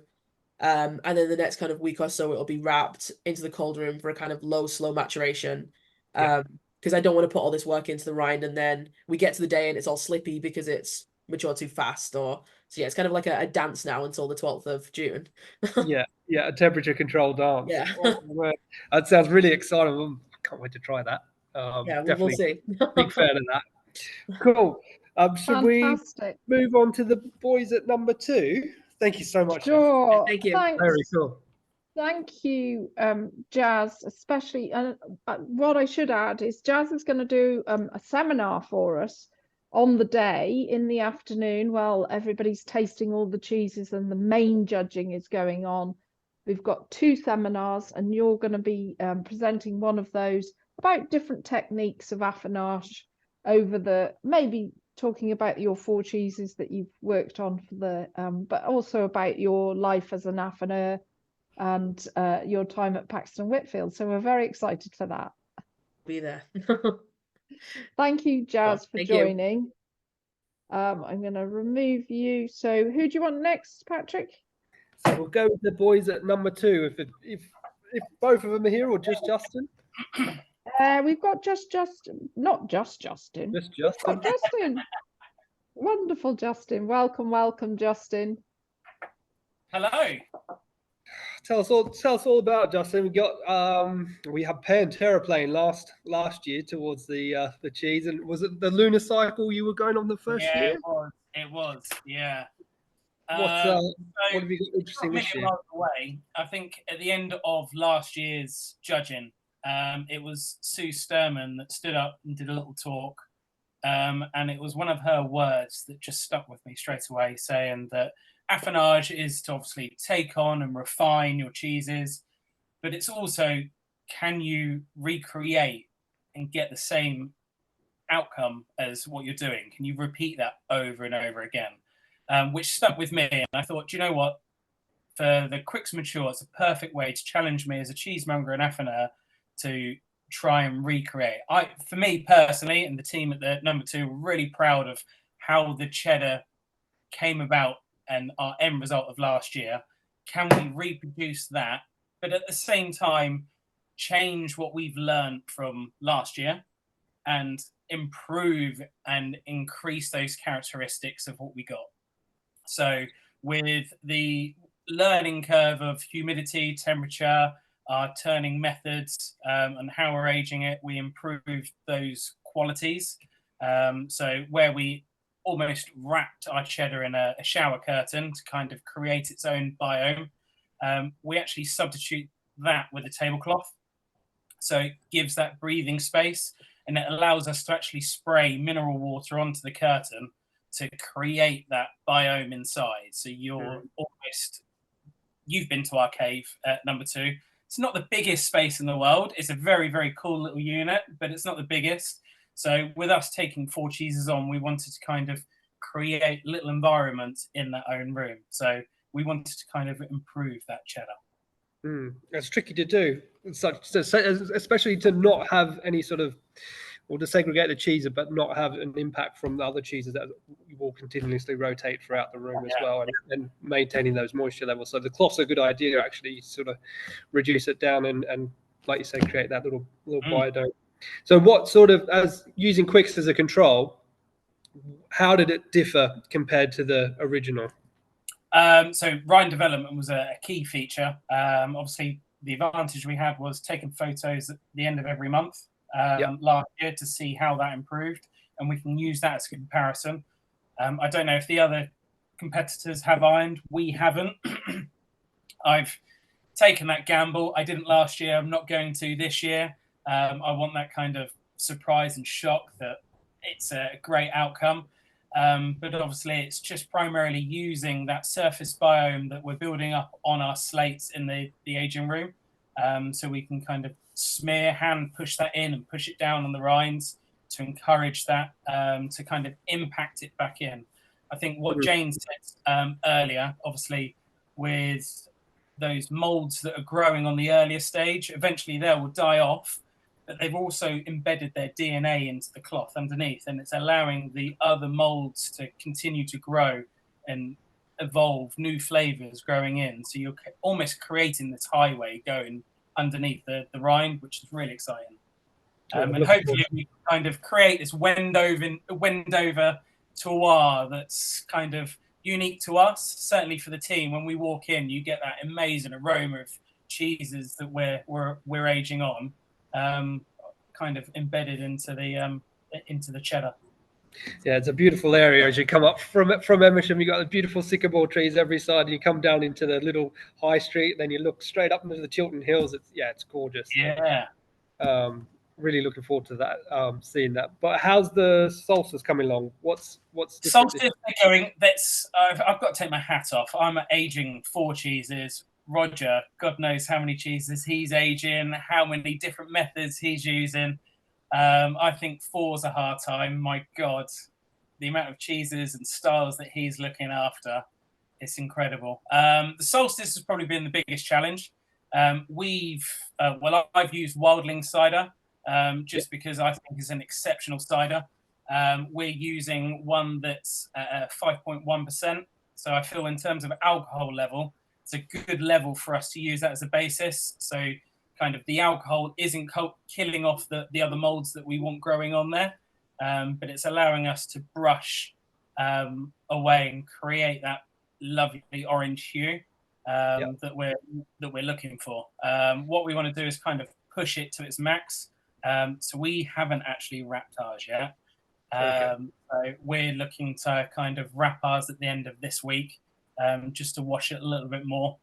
And then the next kind of week or so, it'll be wrapped into the cold room for a kind of low, slow maturation. Because I don't want to put all this work into the rind and then we get to the day and it's all slippy because it's matured too fast. So yeah, it's kind of like a dance now until the 12th of June. A temperature controlled dance. Yeah. That sounds really exciting. I can't wait to try that. Definitely. We'll see. Big fan of that. Cool. Should Fantastic. we move on to the boys at number 2? Thank you so much. Sure. Thank you. Thanks. Very cool. Thank you, Jazz, especially. What I should add is Jazz is going to do a seminar for us on the day in the afternoon while everybody's tasting all the cheeses and the main judging is going on. We've got 2 seminars and you're going to be presenting one of those about different techniques of affinage maybe talking about your 4 cheeses that you've worked on for but also about your life as an affineur and your time at Paxton Whitfield. So we're very excited for that. Be there. Thank you, Jazz, for Thank joining. I'm going to remove you. So who do you want next, Patrick? So we'll go with the boys at number 2. If both of them are here or just Justin. We've got not just Justin. Just Got Justin. Wonderful, Justin. Welcome, Justin. Hello. Tell us all about it, Justin. We had Pantera playing last year towards the cheese, and was it the lunar cycle you were going on the first year? It was. Yeah. What So have you got interesting not a this year? million miles away. I think at the end of last year's judging, it was Sue Sturman that stood up and did a little talk, and it was one of her words that just stuck with me straight away, saying that affinage is to obviously take on and refine your cheeses, but it's also, can you recreate and get the same outcome as what you're doing? Can you repeat that over and over again? Which stuck with me, and I thought, do you know what? For the Quicke's Mature, it's a perfect way to challenge me as a cheesemonger and affineur to try and recreate. For me personally, and the team at the number 2, were really proud of how the cheddar came about and our end result of last year. Can we reproduce that, but at the same time change what we've learned from last year and improve and increase those characteristics of what we got? So with the learning curve of humidity, temperature, our turning methods, and how we're aging it, we improved those qualities. So where we almost wrapped our cheddar in a shower curtain to kind of create its own biome, we actually substitute that with a tablecloth. So it gives that breathing space, and it allows us to actually spray mineral water onto the curtain to create that biome inside. So you're you've been to our cave at number 2. It's not the biggest space in the world. It's a very, very cool little unit, but it's not the biggest. So with us taking 4 cheeses on, we wanted to kind of create little environments in that own room. So we wanted to kind of improve that cheddar. It's tricky to do, especially to not have any sort of, or to segregate the cheese, but not have an impact from the other cheeses that will continuously rotate throughout the room as well, and maintaining those moisture levels. So the cloth's a good idea, actually, sort of reduce it down and like you say, create that little biodome. So what sort of, as using Quicks as a control, how did it differ compared to the original? So rind development was a key feature. Obviously, the advantage we had was taking photos at the end of every month last year to see how that improved, and we can use that as a comparison. I don't know if the other competitors have ironed. We haven't. I've taken that gamble. I didn't last year. I'm not going to this year. I want that kind of surprise and shock that it's a great outcome. But obviously, it's just primarily using that surface biome that we're building up on our slates in the aging room. So we can kind of hand push that in and push it down on the rinds to encourage that, to kind of impact it back in. I think what Jane said earlier, obviously, with those molds that are growing on the earlier stage, eventually they will die off, but they've also embedded their DNA into the cloth underneath, and it's allowing the other molds to continue to grow and evolve new flavors growing in. So you're almost creating this highway going underneath the rind, which is really exciting. And hopefully we can kind of create this Wendover terroir that's kind of unique to us. Certainly for the team, when we walk in, you get that amazing aroma of cheeses that we're aging on, kind of embedded into the cheddar. Yeah, it's a beautiful area as you come up from Emersham. You got the beautiful sycamore trees every side. You come down into the little high street, then you look straight up into the Chiltern Hills. It's gorgeous. Yeah. Really looking forward to that, seeing that. But how's the solstice coming along? What's solstice going? I've got to take my hat off. I'm aging 4 cheeses. Roger, God knows how many cheeses he's aging, how many different methods he's using. I think 4's a hard time. My God, the amount of cheeses and styles that he's looking after, it's incredible. The solstice has probably been the biggest challenge. I've used Wildling cider just because I think it's an exceptional cider. We're using one that's 5.1%. So I feel in terms of alcohol level, it's a good level for us to use that as a basis. So kind of the alcohol isn't killing off the other molds that we want growing on there, but it's allowing us to brush away and create that lovely orange hue that we're looking for. What we want to do is kind of push it to its max. So we haven't actually wrapped ours yet. So we're looking to kind of wrap ours at the end of this week, just to wash it a little bit more.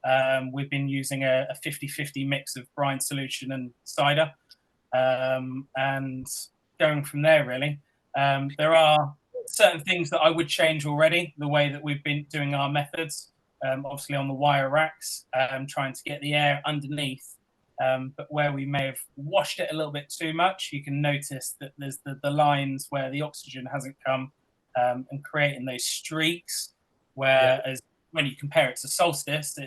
We've been using a 50-50 mix of brine solution and cider, and going from there, really. There are certain things that I would change already, the way that we've been doing our methods, obviously on the wire racks, trying to get the air underneath. But where we may have washed it a little bit too much, you can notice that there's the lines where the oxygen hasn't come, and creating those streaks, whereas when you compare it to Solstice,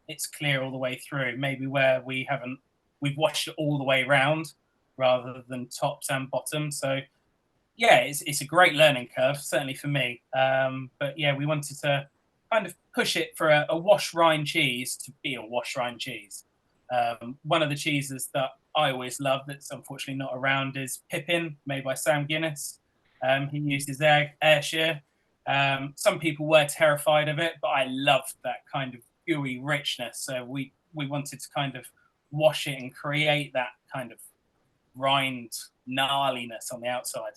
it's clear all the way through. Maybe where we've washed it all the way around rather than tops and bottoms. So yeah, it's a great learning curve, certainly for me. But yeah, we wanted to kind of push it for a wash rind cheese to be a wash rind cheese. One of the cheeses that I always love that's unfortunately not around is Pippin, made by Sam Guinness. He uses air shear. Some people were terrified of it, but I loved that kind of gooey richness. So we wanted to kind of wash it and create that kind of rind gnarliness on the outside.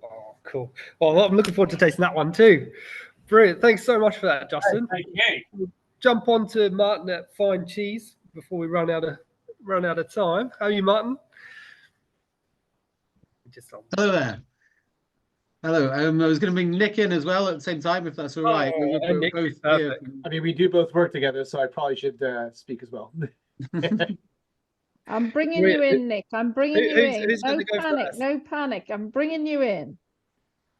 Oh, cool. Well, I'm looking forward to tasting that one too. Brilliant. Thanks so much for that, Justin. Thank you. We'll jump on to Martin at Fine Cheese before we run out of time. How are you, Martin? Hello there. Hello. I was going to bring Nick in as well at the same time, if that's all right. Nick, both here. I mean, we do both work together, so I probably should speak as well. I'm bringing you in, Nick. I'm bringing you in. Who's No panic, no panic. I'm bringing you in.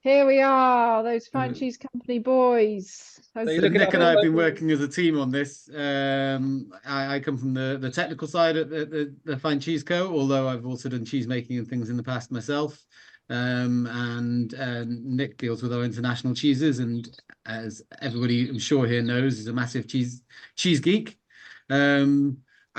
Here we are, those Fine Cheese Company boys. So Nick and I have been working as a team on this. I come from the technical side at the Fine Cheese Co., although I've also done cheese making and things in the past myself. And Nick deals with our international cheeses, and as everybody I'm sure here knows, is a massive cheese geek.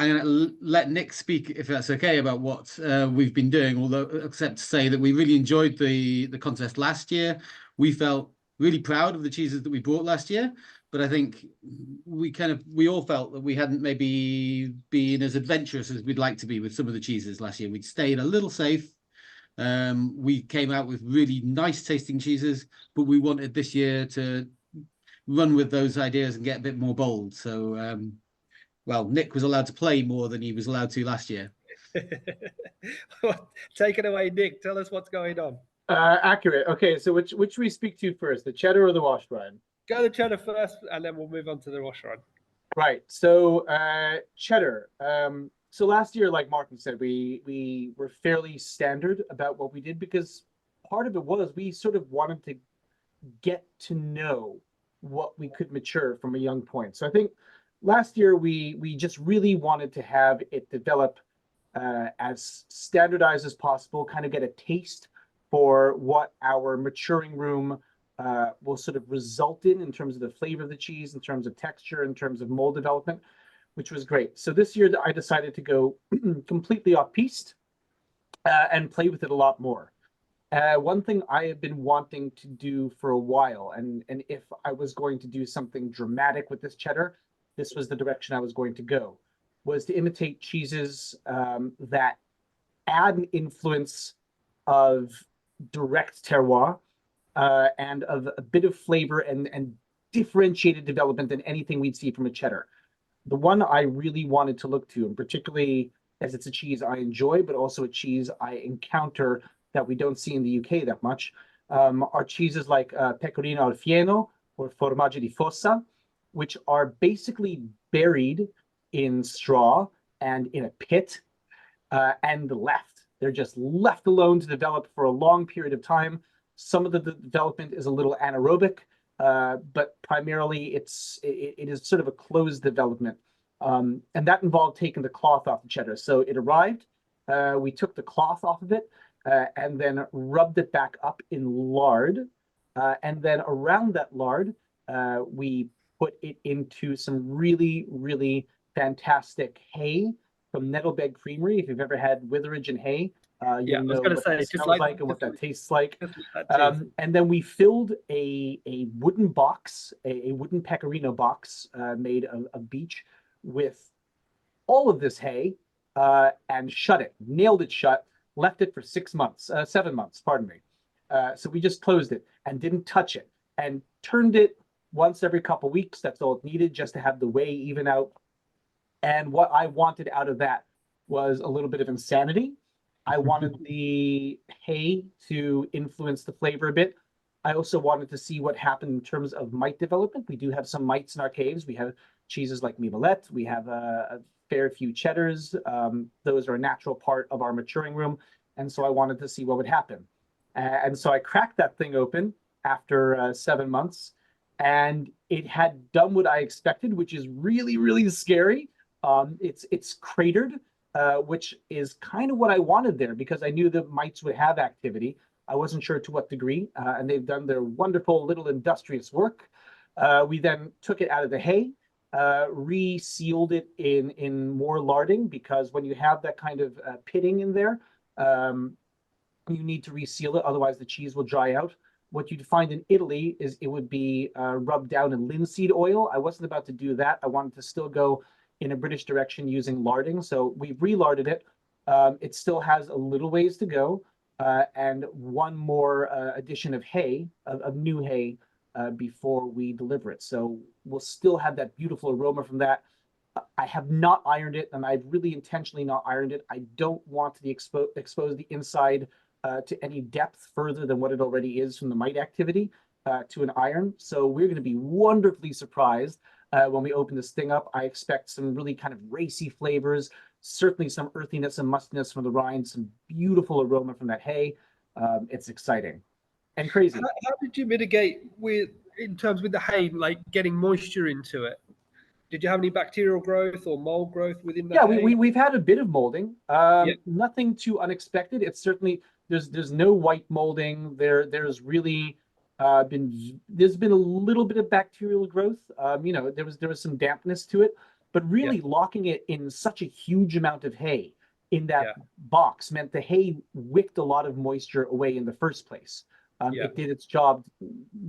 I'm going to let Nick speak, if that's okay, about what we've been doing, although except to say that we really enjoyed the contest last year. We felt really proud of the cheeses that we brought last year, but I think we all felt that we hadn't maybe been as adventurous as we'd like to be with some of the cheeses last year. We'd stayed a little safe. We came out with really nice tasting cheeses, but we wanted this year to run with those ideas and get a bit more bold. So well, Nick was allowed to play more than he was allowed to last year. Take it away, Nick. Tell us what's going on. Accurate. Okay, so which we speak to first, the cheddar or the wash rind? Go the cheddar first, and then we'll move on to the wash rind. Right. So cheddar. So last year, like Martin said, we were fairly standard about what we did, because part of it was we sort of wanted to get to know what we could mature from a young point. So I think last year, we just really wanted to have it develop as standardized as possible, kind of get a taste for what our maturing room will sort of result in terms of the flavor of the cheese, in terms of texture, in terms of mold development, which was great. So this year, I decided to go completely off-piste and play with it a lot more. One thing I have been wanting to do for a while, and if I was going to do something dramatic with this cheddar, this was the direction I was going to go, was to imitate cheeses that add an influence of direct terroir and of a bit of flavor and differentiated development than anything we'd see from a cheddar. The one I really wanted to look to, and particularly as it's a cheese I enjoy, but also a cheese I encounter that we don't see in the UK that much, are cheeses like pecorino al fieno or formaggio di fossa, which are basically buried in straw and in a pit and left. They're just left alone to develop for a long period of time. Some of the development is a little anaerobic, but primarily it is sort of a closed development. And that involved taking the cloth off the cheddar. So it arrived, we took the cloth off of it and then rubbed it back up in lard. And then around that lard, we put it into some really, really fantastic hay from Nettlebed Creamery. If you've ever had Witheridge and Hay, Yeah, you'll I was know going to what say, that just smells like like and what that tastes like. just like that cheese. And then we filled a wooden box, a wooden pecorino box made of beech with all of this hay and shut it, nailed it shut, left it for 7 months, pardon me. So we just closed it and didn't touch it and turned it once every couple weeks. That's all it needed, just to have the whey even out. And what I wanted out of that was a little bit of insanity. I wanted the hay to influence the flavor a bit. I also wanted to see what happened in terms of mite development. We do have some mites in our caves. We have cheeses like Mimolette. We have a fair few cheddars. Those are a natural part of our maturing room. And so I wanted to see what would happen. And so I cracked that thing open after 7 months, and it had done what I expected, which is really, really scary. It's cratered, which is kind of what I wanted there, because I knew the mites would have activity. I wasn't sure to what degree, and they've done their wonderful little industrious work. We then took it out of the hay, resealed it in more larding, because when you have that kind of pitting in there, you need to reseal it, otherwise the cheese will dry out. What you'd find in Italy is it would be rubbed down in linseed oil. I wasn't about to do that. I wanted to still go in a British direction using larding. So we've re-larded it. It still has a little ways to go, and one more addition of hay, of new hay, before we deliver it. So we'll still have that beautiful aroma from that. I have not ironed it, and I've really intentionally not ironed it. I don't want to expose the inside to any depth further than what it already is from the mite activity to an iron. So we're going to be wonderfully surprised when we open this thing up. I expect some really kind of racy flavors, certainly some earthiness and mustiness from the rind, some beautiful aroma from that hay. It's exciting and crazy. How did you mitigate in terms with the hay, like getting moisture into it? Did you have any bacterial growth or mold growth within the hay? We've had a bit of molding. Nothing too unexpected. It's certainly there's no white molding. There's really there's been a little bit of bacterial growth. There was some dampness to it, but really locking it in such a huge amount of hay in that box meant the hay wicked a lot of moisture away in the first place. It did its job,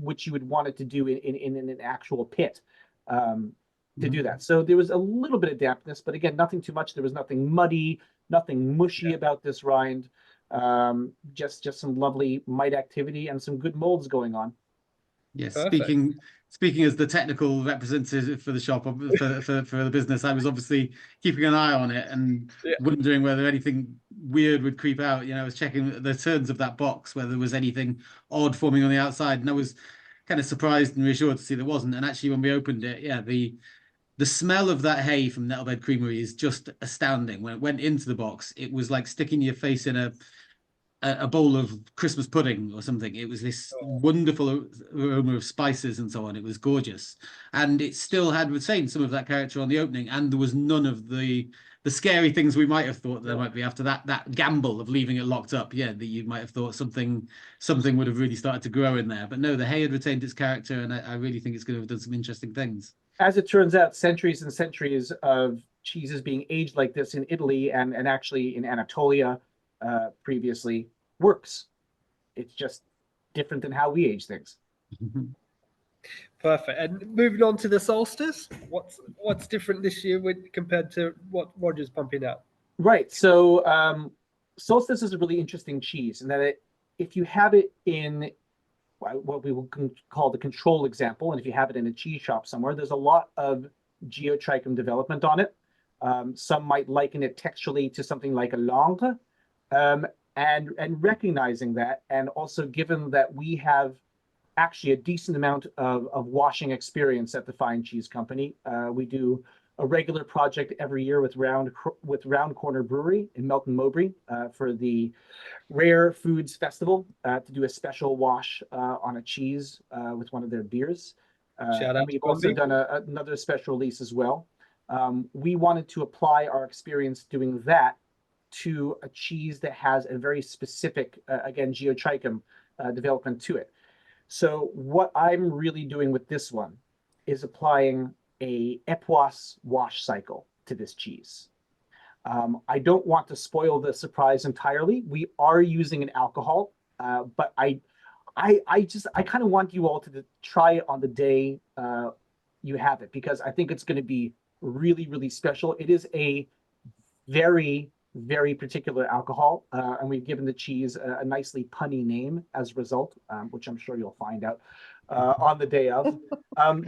which you would want it to do in an actual pit. To do that. So there was a little bit of dampness, but again, nothing too much. There was nothing muddy, nothing mushy about this rind. Just some lovely mite activity and some good molds going on. Yes, Perfect. speaking as the technical representative for the shop, for the business, I was obviously keeping an eye on it and wondering whether anything weird would creep out. I was checking the turns of that box, whether there was anything odd forming on the outside, and I was kind of surprised and reassured to see there wasn't. And actually, when we opened it, the smell of that hay from Nettlebed Creamery is just astounding. When it went into the box, it was like sticking your face in a bowl of Christmas pudding or something. It was this wonderful aroma of spices and so on. It was gorgeous. And it still had retained some of that character on the opening, and there was none of the scary things we might have thought there might be after that gamble of leaving it locked up. That you might have thought something would have really started to grow in there. But no, the hay had retained its character, and I really think it's going to have done some interesting things. As it turns out, centuries and centuries of cheeses being aged like this in Italy and actually in Anatolia previously works. It's just different than how we age things. Perfect. And moving on to the solstice, what's different this year compared to what Roger's pumping out? Right. So solstice is a really interesting cheese in that if you have it in what we will call the control example, and if you have it in a cheese shop somewhere, there's a lot of geotrichum development on it. Some might liken it texturally to something like a Langre. And recognizing that, and also given that we have actually a decent amount of washing experience at the Fine Cheese Company, we do a regular project every year with Round Corner Brewery in Melton Mowbray for the Rare Foods Festival to do a special wash on a cheese with one of their beers. We've also done another special release as well. We wanted to apply our experience doing that to a cheese that has a very specific, again, geotrichum development to it. So what I'm really doing with this one is applying a Epoisse wash cycle to this cheese. I don't want to spoil the surprise entirely. We are using an alcohol, but I kind of want you all to try it on the day you have it, because I think it's going to be really, really special. It is a very, very particular alcohol, and we've given the cheese a nicely punny name as a result, which I'm sure you'll find out on the day of.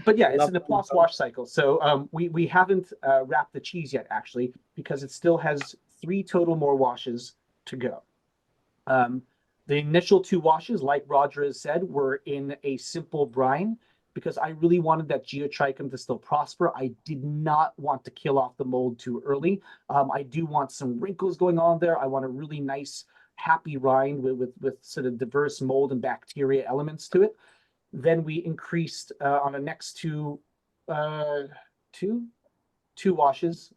But yeah, it's an Epoisse wash cycle. So we haven't wrapped the cheese yet, actually, because it still has 3 total more washes to go. The initial 2 washes, like Roger has said, were in a simple brine, because I really wanted that geotrichum to still prosper. I did not want to kill off the mold too early. I do want some wrinkles going on there. I want a really nice, happy rind with sort of diverse mold and bacteria elements to it. Then we increased on the next 2 washes.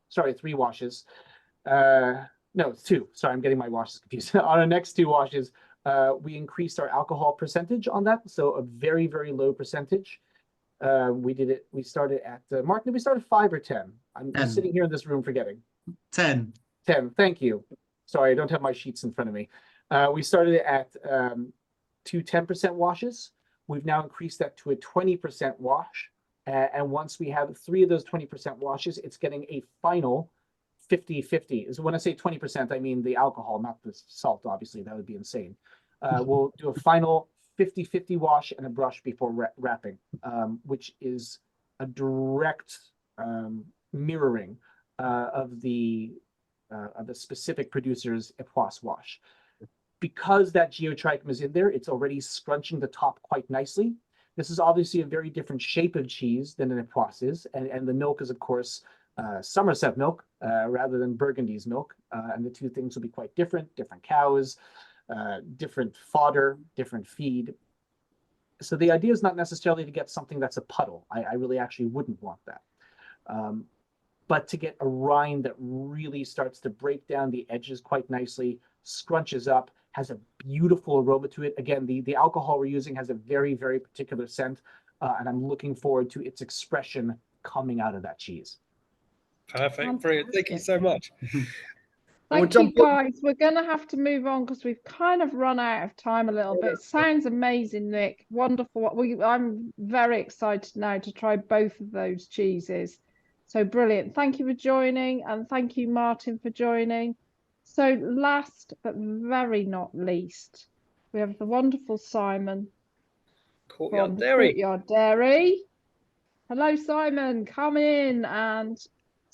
Sorry, 3 washes. No, 2. Sorry, I'm getting my washes confused. On the next 2 washes, we increased our alcohol percentage on that, so a very, very low percentage. We started at, Mark, did we start at 5 or 10? I'm sitting here in this room forgetting. 10. 10, thank you. Sorry, I don't have my sheets in front of me. We started at 2 10% washes. We've now increased that to a 20% wash. And once we have 3 of those 20% washes, it's getting a final 50-50. So when I say 20%, I mean the alcohol, not the salt, obviously. That would be insane. We'll do a final 50-50 wash and a brush before wrapping, which is a direct mirroring of the specific producer's Epoisse wash. Because that geotrichum is in there, it's already scrunching the top quite nicely. This is obviously a very different shape of cheese than an Epoisse is, and the milk is, of course, Somerset milk rather than Burgundy's milk, and the 2 things will be quite different cows, different fodder, different feed. So the idea is not necessarily to get something that's a puddle. I really actually wouldn't want that. But to get a rind that really starts to break down the edges quite nicely, scrunches up, has a beautiful aroma to it. Again, the alcohol we're using has a very, very particular scent, and I'm looking forward to its expression coming out of that cheese. Perfect, brilliant. Thank you so much. Thank you, guys. We're going to have to move on because we've kind of run out of time a little bit. Sounds amazing, Nick. Wonderful. I'm very excited now to try both of those cheeses. So brilliant. Thank you for joining, and thank you, Martin, for joining. So last but very not least, we have the wonderful Simon from Courtyard Dairy. Hello, Simon. Come in and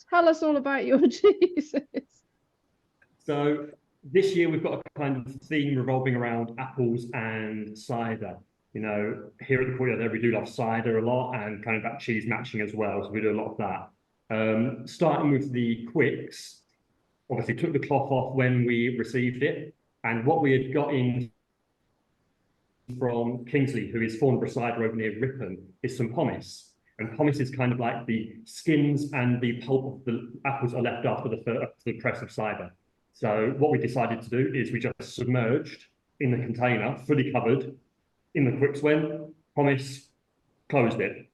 tell us all about your cheeses. So this year we've got a kind of theme revolving around apples and cider. You know, here at the Courtyard Dairy we do love cider a lot, and kind of that cheese matching as well. So we do a lot of that. Starting with the Quickes, obviously took the cloth off when we received it, and what we had got in from Kingsley, who is Thornborough cider over near Ripon, is some pomace. And pomace is kind of like the skins and the pulp of the apples are left after the press of cider. So what we decided to do is we just submerged in the container, fully covered, in the Quicks went, pomace, closed it.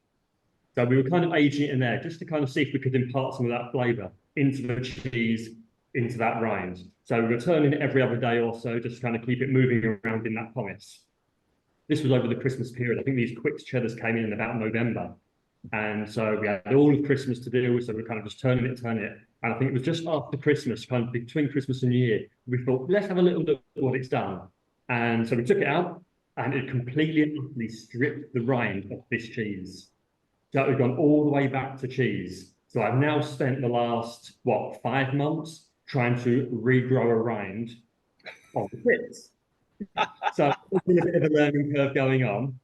So we were kind of aging it in there just to kind of see if we could impart some of that flavour into the cheese, into that rind. So we were turning it every other day or so, just to kind of keep it moving around in that pomace. This was over the Christmas period. I think these Quicks cheddars came in about November. And so we had all of Christmas to deal with, so we were kind of just turning it. And I think it was just after Christmas, kind of between Christmas and New Year, we thought, let's have a little look at what it's done. And so we took it out, and it completely and utterly stripped the rind of this cheese. So we've gone all the way back to cheese. So I've now spent the last, 5 months trying to regrow a rind of the Quicks. So there's been a bit of a learning curve going on.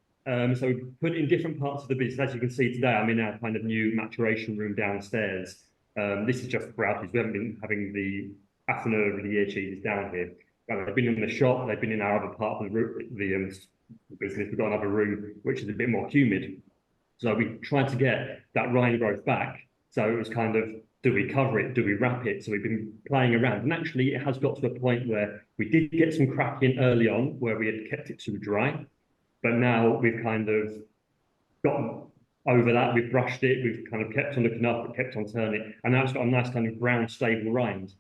So we put it in different parts of the business. As you can see today, I'm in our kind of new maturation room downstairs. This is just for our cheese. We haven't been having the Affineur of the year cheeses down here. They've been in the shop. They've been in our other part of the business. We've got another room which is a bit more humid. So we tried to get that rind growth back. So it was kind of, do we cover it? Do we wrap it? So we've been playing around. And actually, it has got to a point where we did get some cracking early on where we had kept it too dry. But now we've kind of got over that, we've brushed it, we've kind of kept on looking up, but kept on turning it, and now it's got a nice kind of brown, stable rind.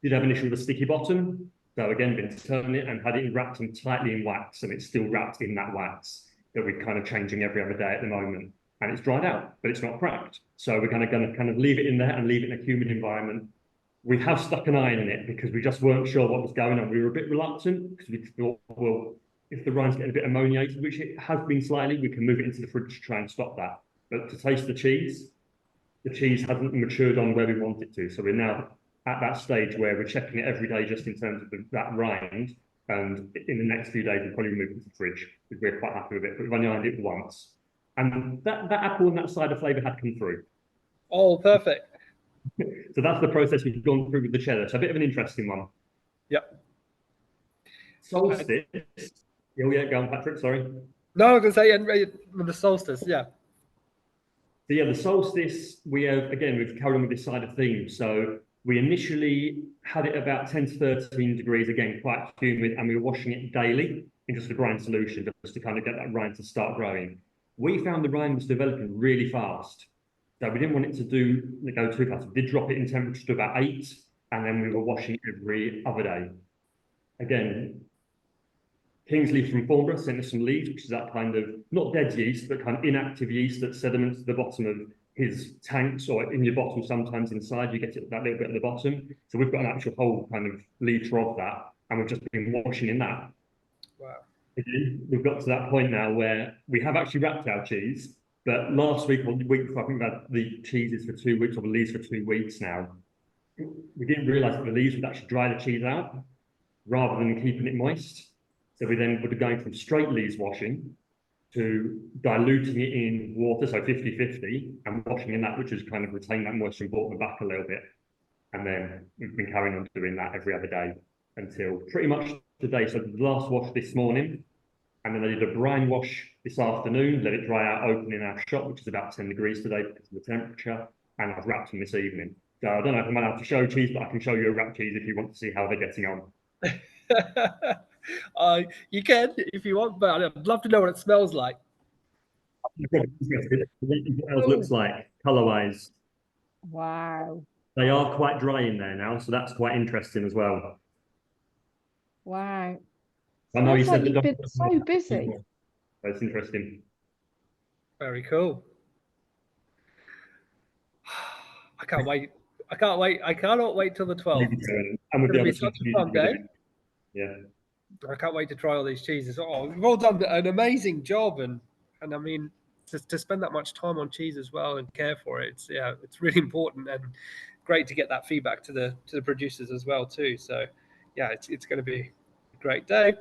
Did have an issue with a sticky bottom, so again, been turning it and had it wrapped in tightly in wax, and it's still wrapped in that wax that we're kind of changing every other day at the moment. And it's dried out, but it's not cracked. So we're going to kind of leave it in there and leave it in a humid environment. We have stuck an iron in it because we just weren't sure what was going on. We were a bit reluctant because we thought, well, if the rind's getting a bit ammoniated, which it has been slightly, we can move it into the fridge to try and stop that. But to taste the cheese hasn't matured on where we want it to. So we're now at that stage where we're checking it every day just in terms of that rind. And in the next few days, we'll probably move it to the fridge because we're quite happy with it. But we've only ironed it once. And that apple and that cider flavour had come through. Oh, perfect. So that's the process we've gone through with the cheddar. So a bit of an interesting one. Yep. Solstice. Yeah, go on, Patrick, sorry. No, I was going to say, and the solstice, yeah. So yeah, the solstice, we've carried on with this cider theme. So we initially had it about 10 to 13 degrees, again, quite humid, and we were washing it daily in just a brine solution just to kind of get that rind to start growing. We found the rind was developing really fast. So we didn't want it to go too fast. We did drop it in temperature to about 8, and then we were washing it every other day. Again, Kingsley from Farnborough sent us some leaves, which is that kind of, not dead yeast, but kind of inactive yeast that sediments at the bottom of his tanks or in your bottle sometimes inside, you get it that little bit at the bottom. So we've got an actual whole kind of litre of that, and we've just been washing in that. Wow. We've got to that point now where we have actually wrapped our cheese, but last week or the week before, I think we've had the cheeses for 2 weeks or the leaves for 2 weeks now. We didn't realise that the leaves would actually dry the cheese out rather than keeping it moist. So we then would be going from straight leaves washing to diluting it in water, so 50-50, and washing in that, which has kind of retained that moisture and brought it back a little bit. And then we've been carrying on doing that every other day until pretty much today. So the last wash this morning, and then I did a brine wash this afternoon, let it dry out open in our shop, which is about 10 degrees today because of the temperature, and I've wrapped them this evening. So I don't know if I'm allowed to show cheese, but I can show you a wrapped cheese if you want to see how they're getting on. You can if you want, but I'd love to know what it smells like. What else looks like color-wise. Wow. They are quite dry in there now, so that's quite interesting as well. Wow. I know you Sounds like said you've been so busy. That's interesting. Very cool. I can't wait. I can't wait. I cannot wait till the 12th. And with the other It's such a fun day. Yeah. I can't wait to try all these cheeses. Oh, we've all done an amazing job, and I mean, to spend that much time on cheese as well and care for it, it's really important and great to get that feedback to the producers as well too. So, yeah, it's going to be a great day.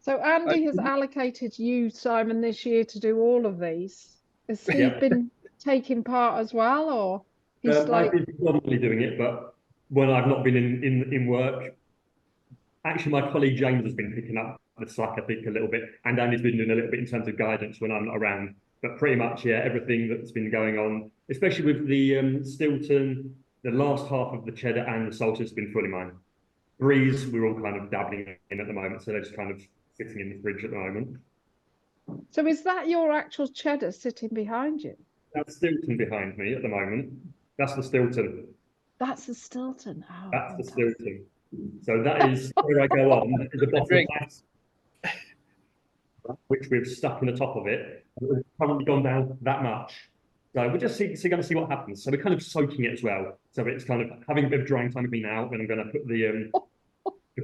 So Andy has allocated you, Simon, this year to do all of these. Has he been taking part as well, or he's I've been predominantly doing it, but when I've not been in work, actually my colleague James has been picking up the slack, I think, a little bit, and Andy's been doing a little bit in terms of guidance when I'm not around. But pretty much, yeah, everything that's been going on, especially with the Stilton, the last half of the cheddar and the salsa has been fully mine. Breeze, we're all kind of dabbling in at the moment, so they're just kind of sitting in the fridge at the moment. So is that your actual cheddar sitting behind you? That's Stilton behind me at the moment. That's the Stilton. That's the Stilton. Oh, that's fantastic. the Stilton. So that is where I go on. That is a bottle of glass, which we've stuck in the top of it. We've currently gone down that much. So we're just going to see what happens. So we're kind of soaking it as well. So it's kind of having a bit of drying time with me now. Then I'm going to put the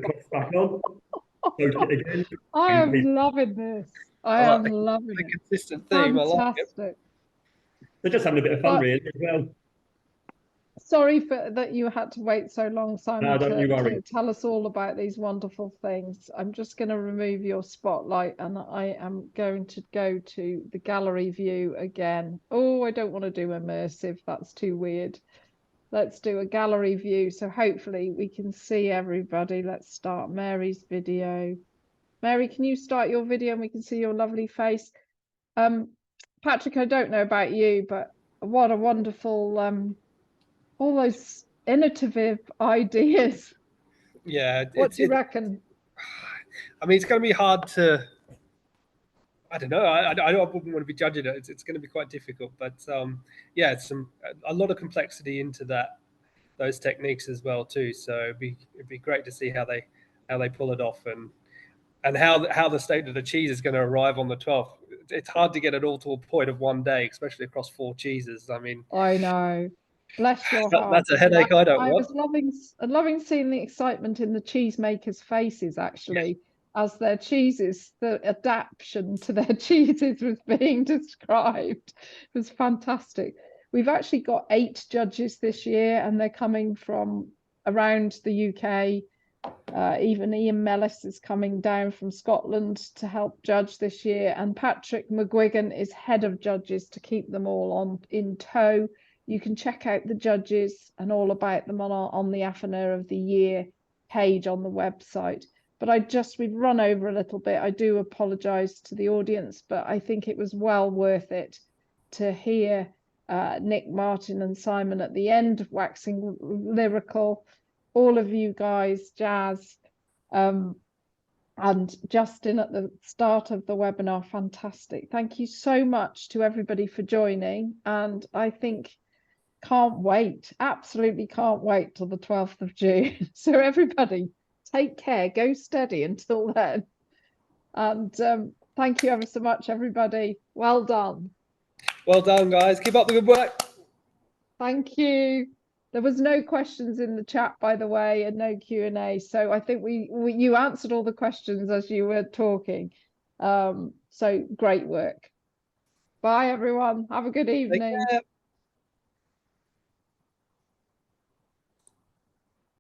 cloth back on. Soak it again. I am loving this. I am loving it. Consistent theme. Fantastic. I like it. They're just having a bit of fun, really, as well. Sorry that you had to wait so long, Simon, to tell us all about these wonderful things. I'm just going to remove your spotlight, and I am going to go to the gallery view again. Oh, I don't want to do immersive. That's too weird. Let's do a gallery view. So hopefully we can see everybody. Let's start Mary's video. Mary, can you start your video and we can see your lovely face? Patrick, I don't know about you, but what a wonderful... all those innovative ideas. Yeah. What do you reckon? I mean, it's going to be hard to I don't know. I wouldn't want to be judging it. It's going to be quite difficult, but yeah, it's a lot of complexity into those techniques as well too. So it'd be great to see how they pull it off, and how the state of the cheese is going to arrive on the 12th. It's hard to get it all to a point of one day, especially across 4 cheeses. I mean, I know. Bless your heart. that's a headache I don't want. was loving seeing the excitement in the cheesemakers' faces, actually, as their cheeses, the adaptation to their cheeses was being described. It was fantastic. We've actually got 8 judges this year, and they're coming from around the UK. Even Ian Mellis is coming down from Scotland to help judge this year, and Patrick McGuigan is head of judges to keep them all in tow. You can check out the judges and all about them on the Affineur of the Year page on the website. But we've run over a little bit. I do apologise to the audience, but I think it was well worth it to hear Nick, Martin and Simon at the end waxing lyrical. All of you guys, Jazz, and Justin at the start of the webinar, fantastic. Thank you so much to everybody for joining, and I think absolutely can't wait till the 12th of June. So everybody, take care, go steady until then, and thank you ever so much, everybody. Well done. Well done, guys. Keep up the good work. Thank you. There was no questions in the chat, by the way, and no Q&A. So I think you answered all the questions as you were talking. So great work. Bye, everyone. Have a good evening. Take care.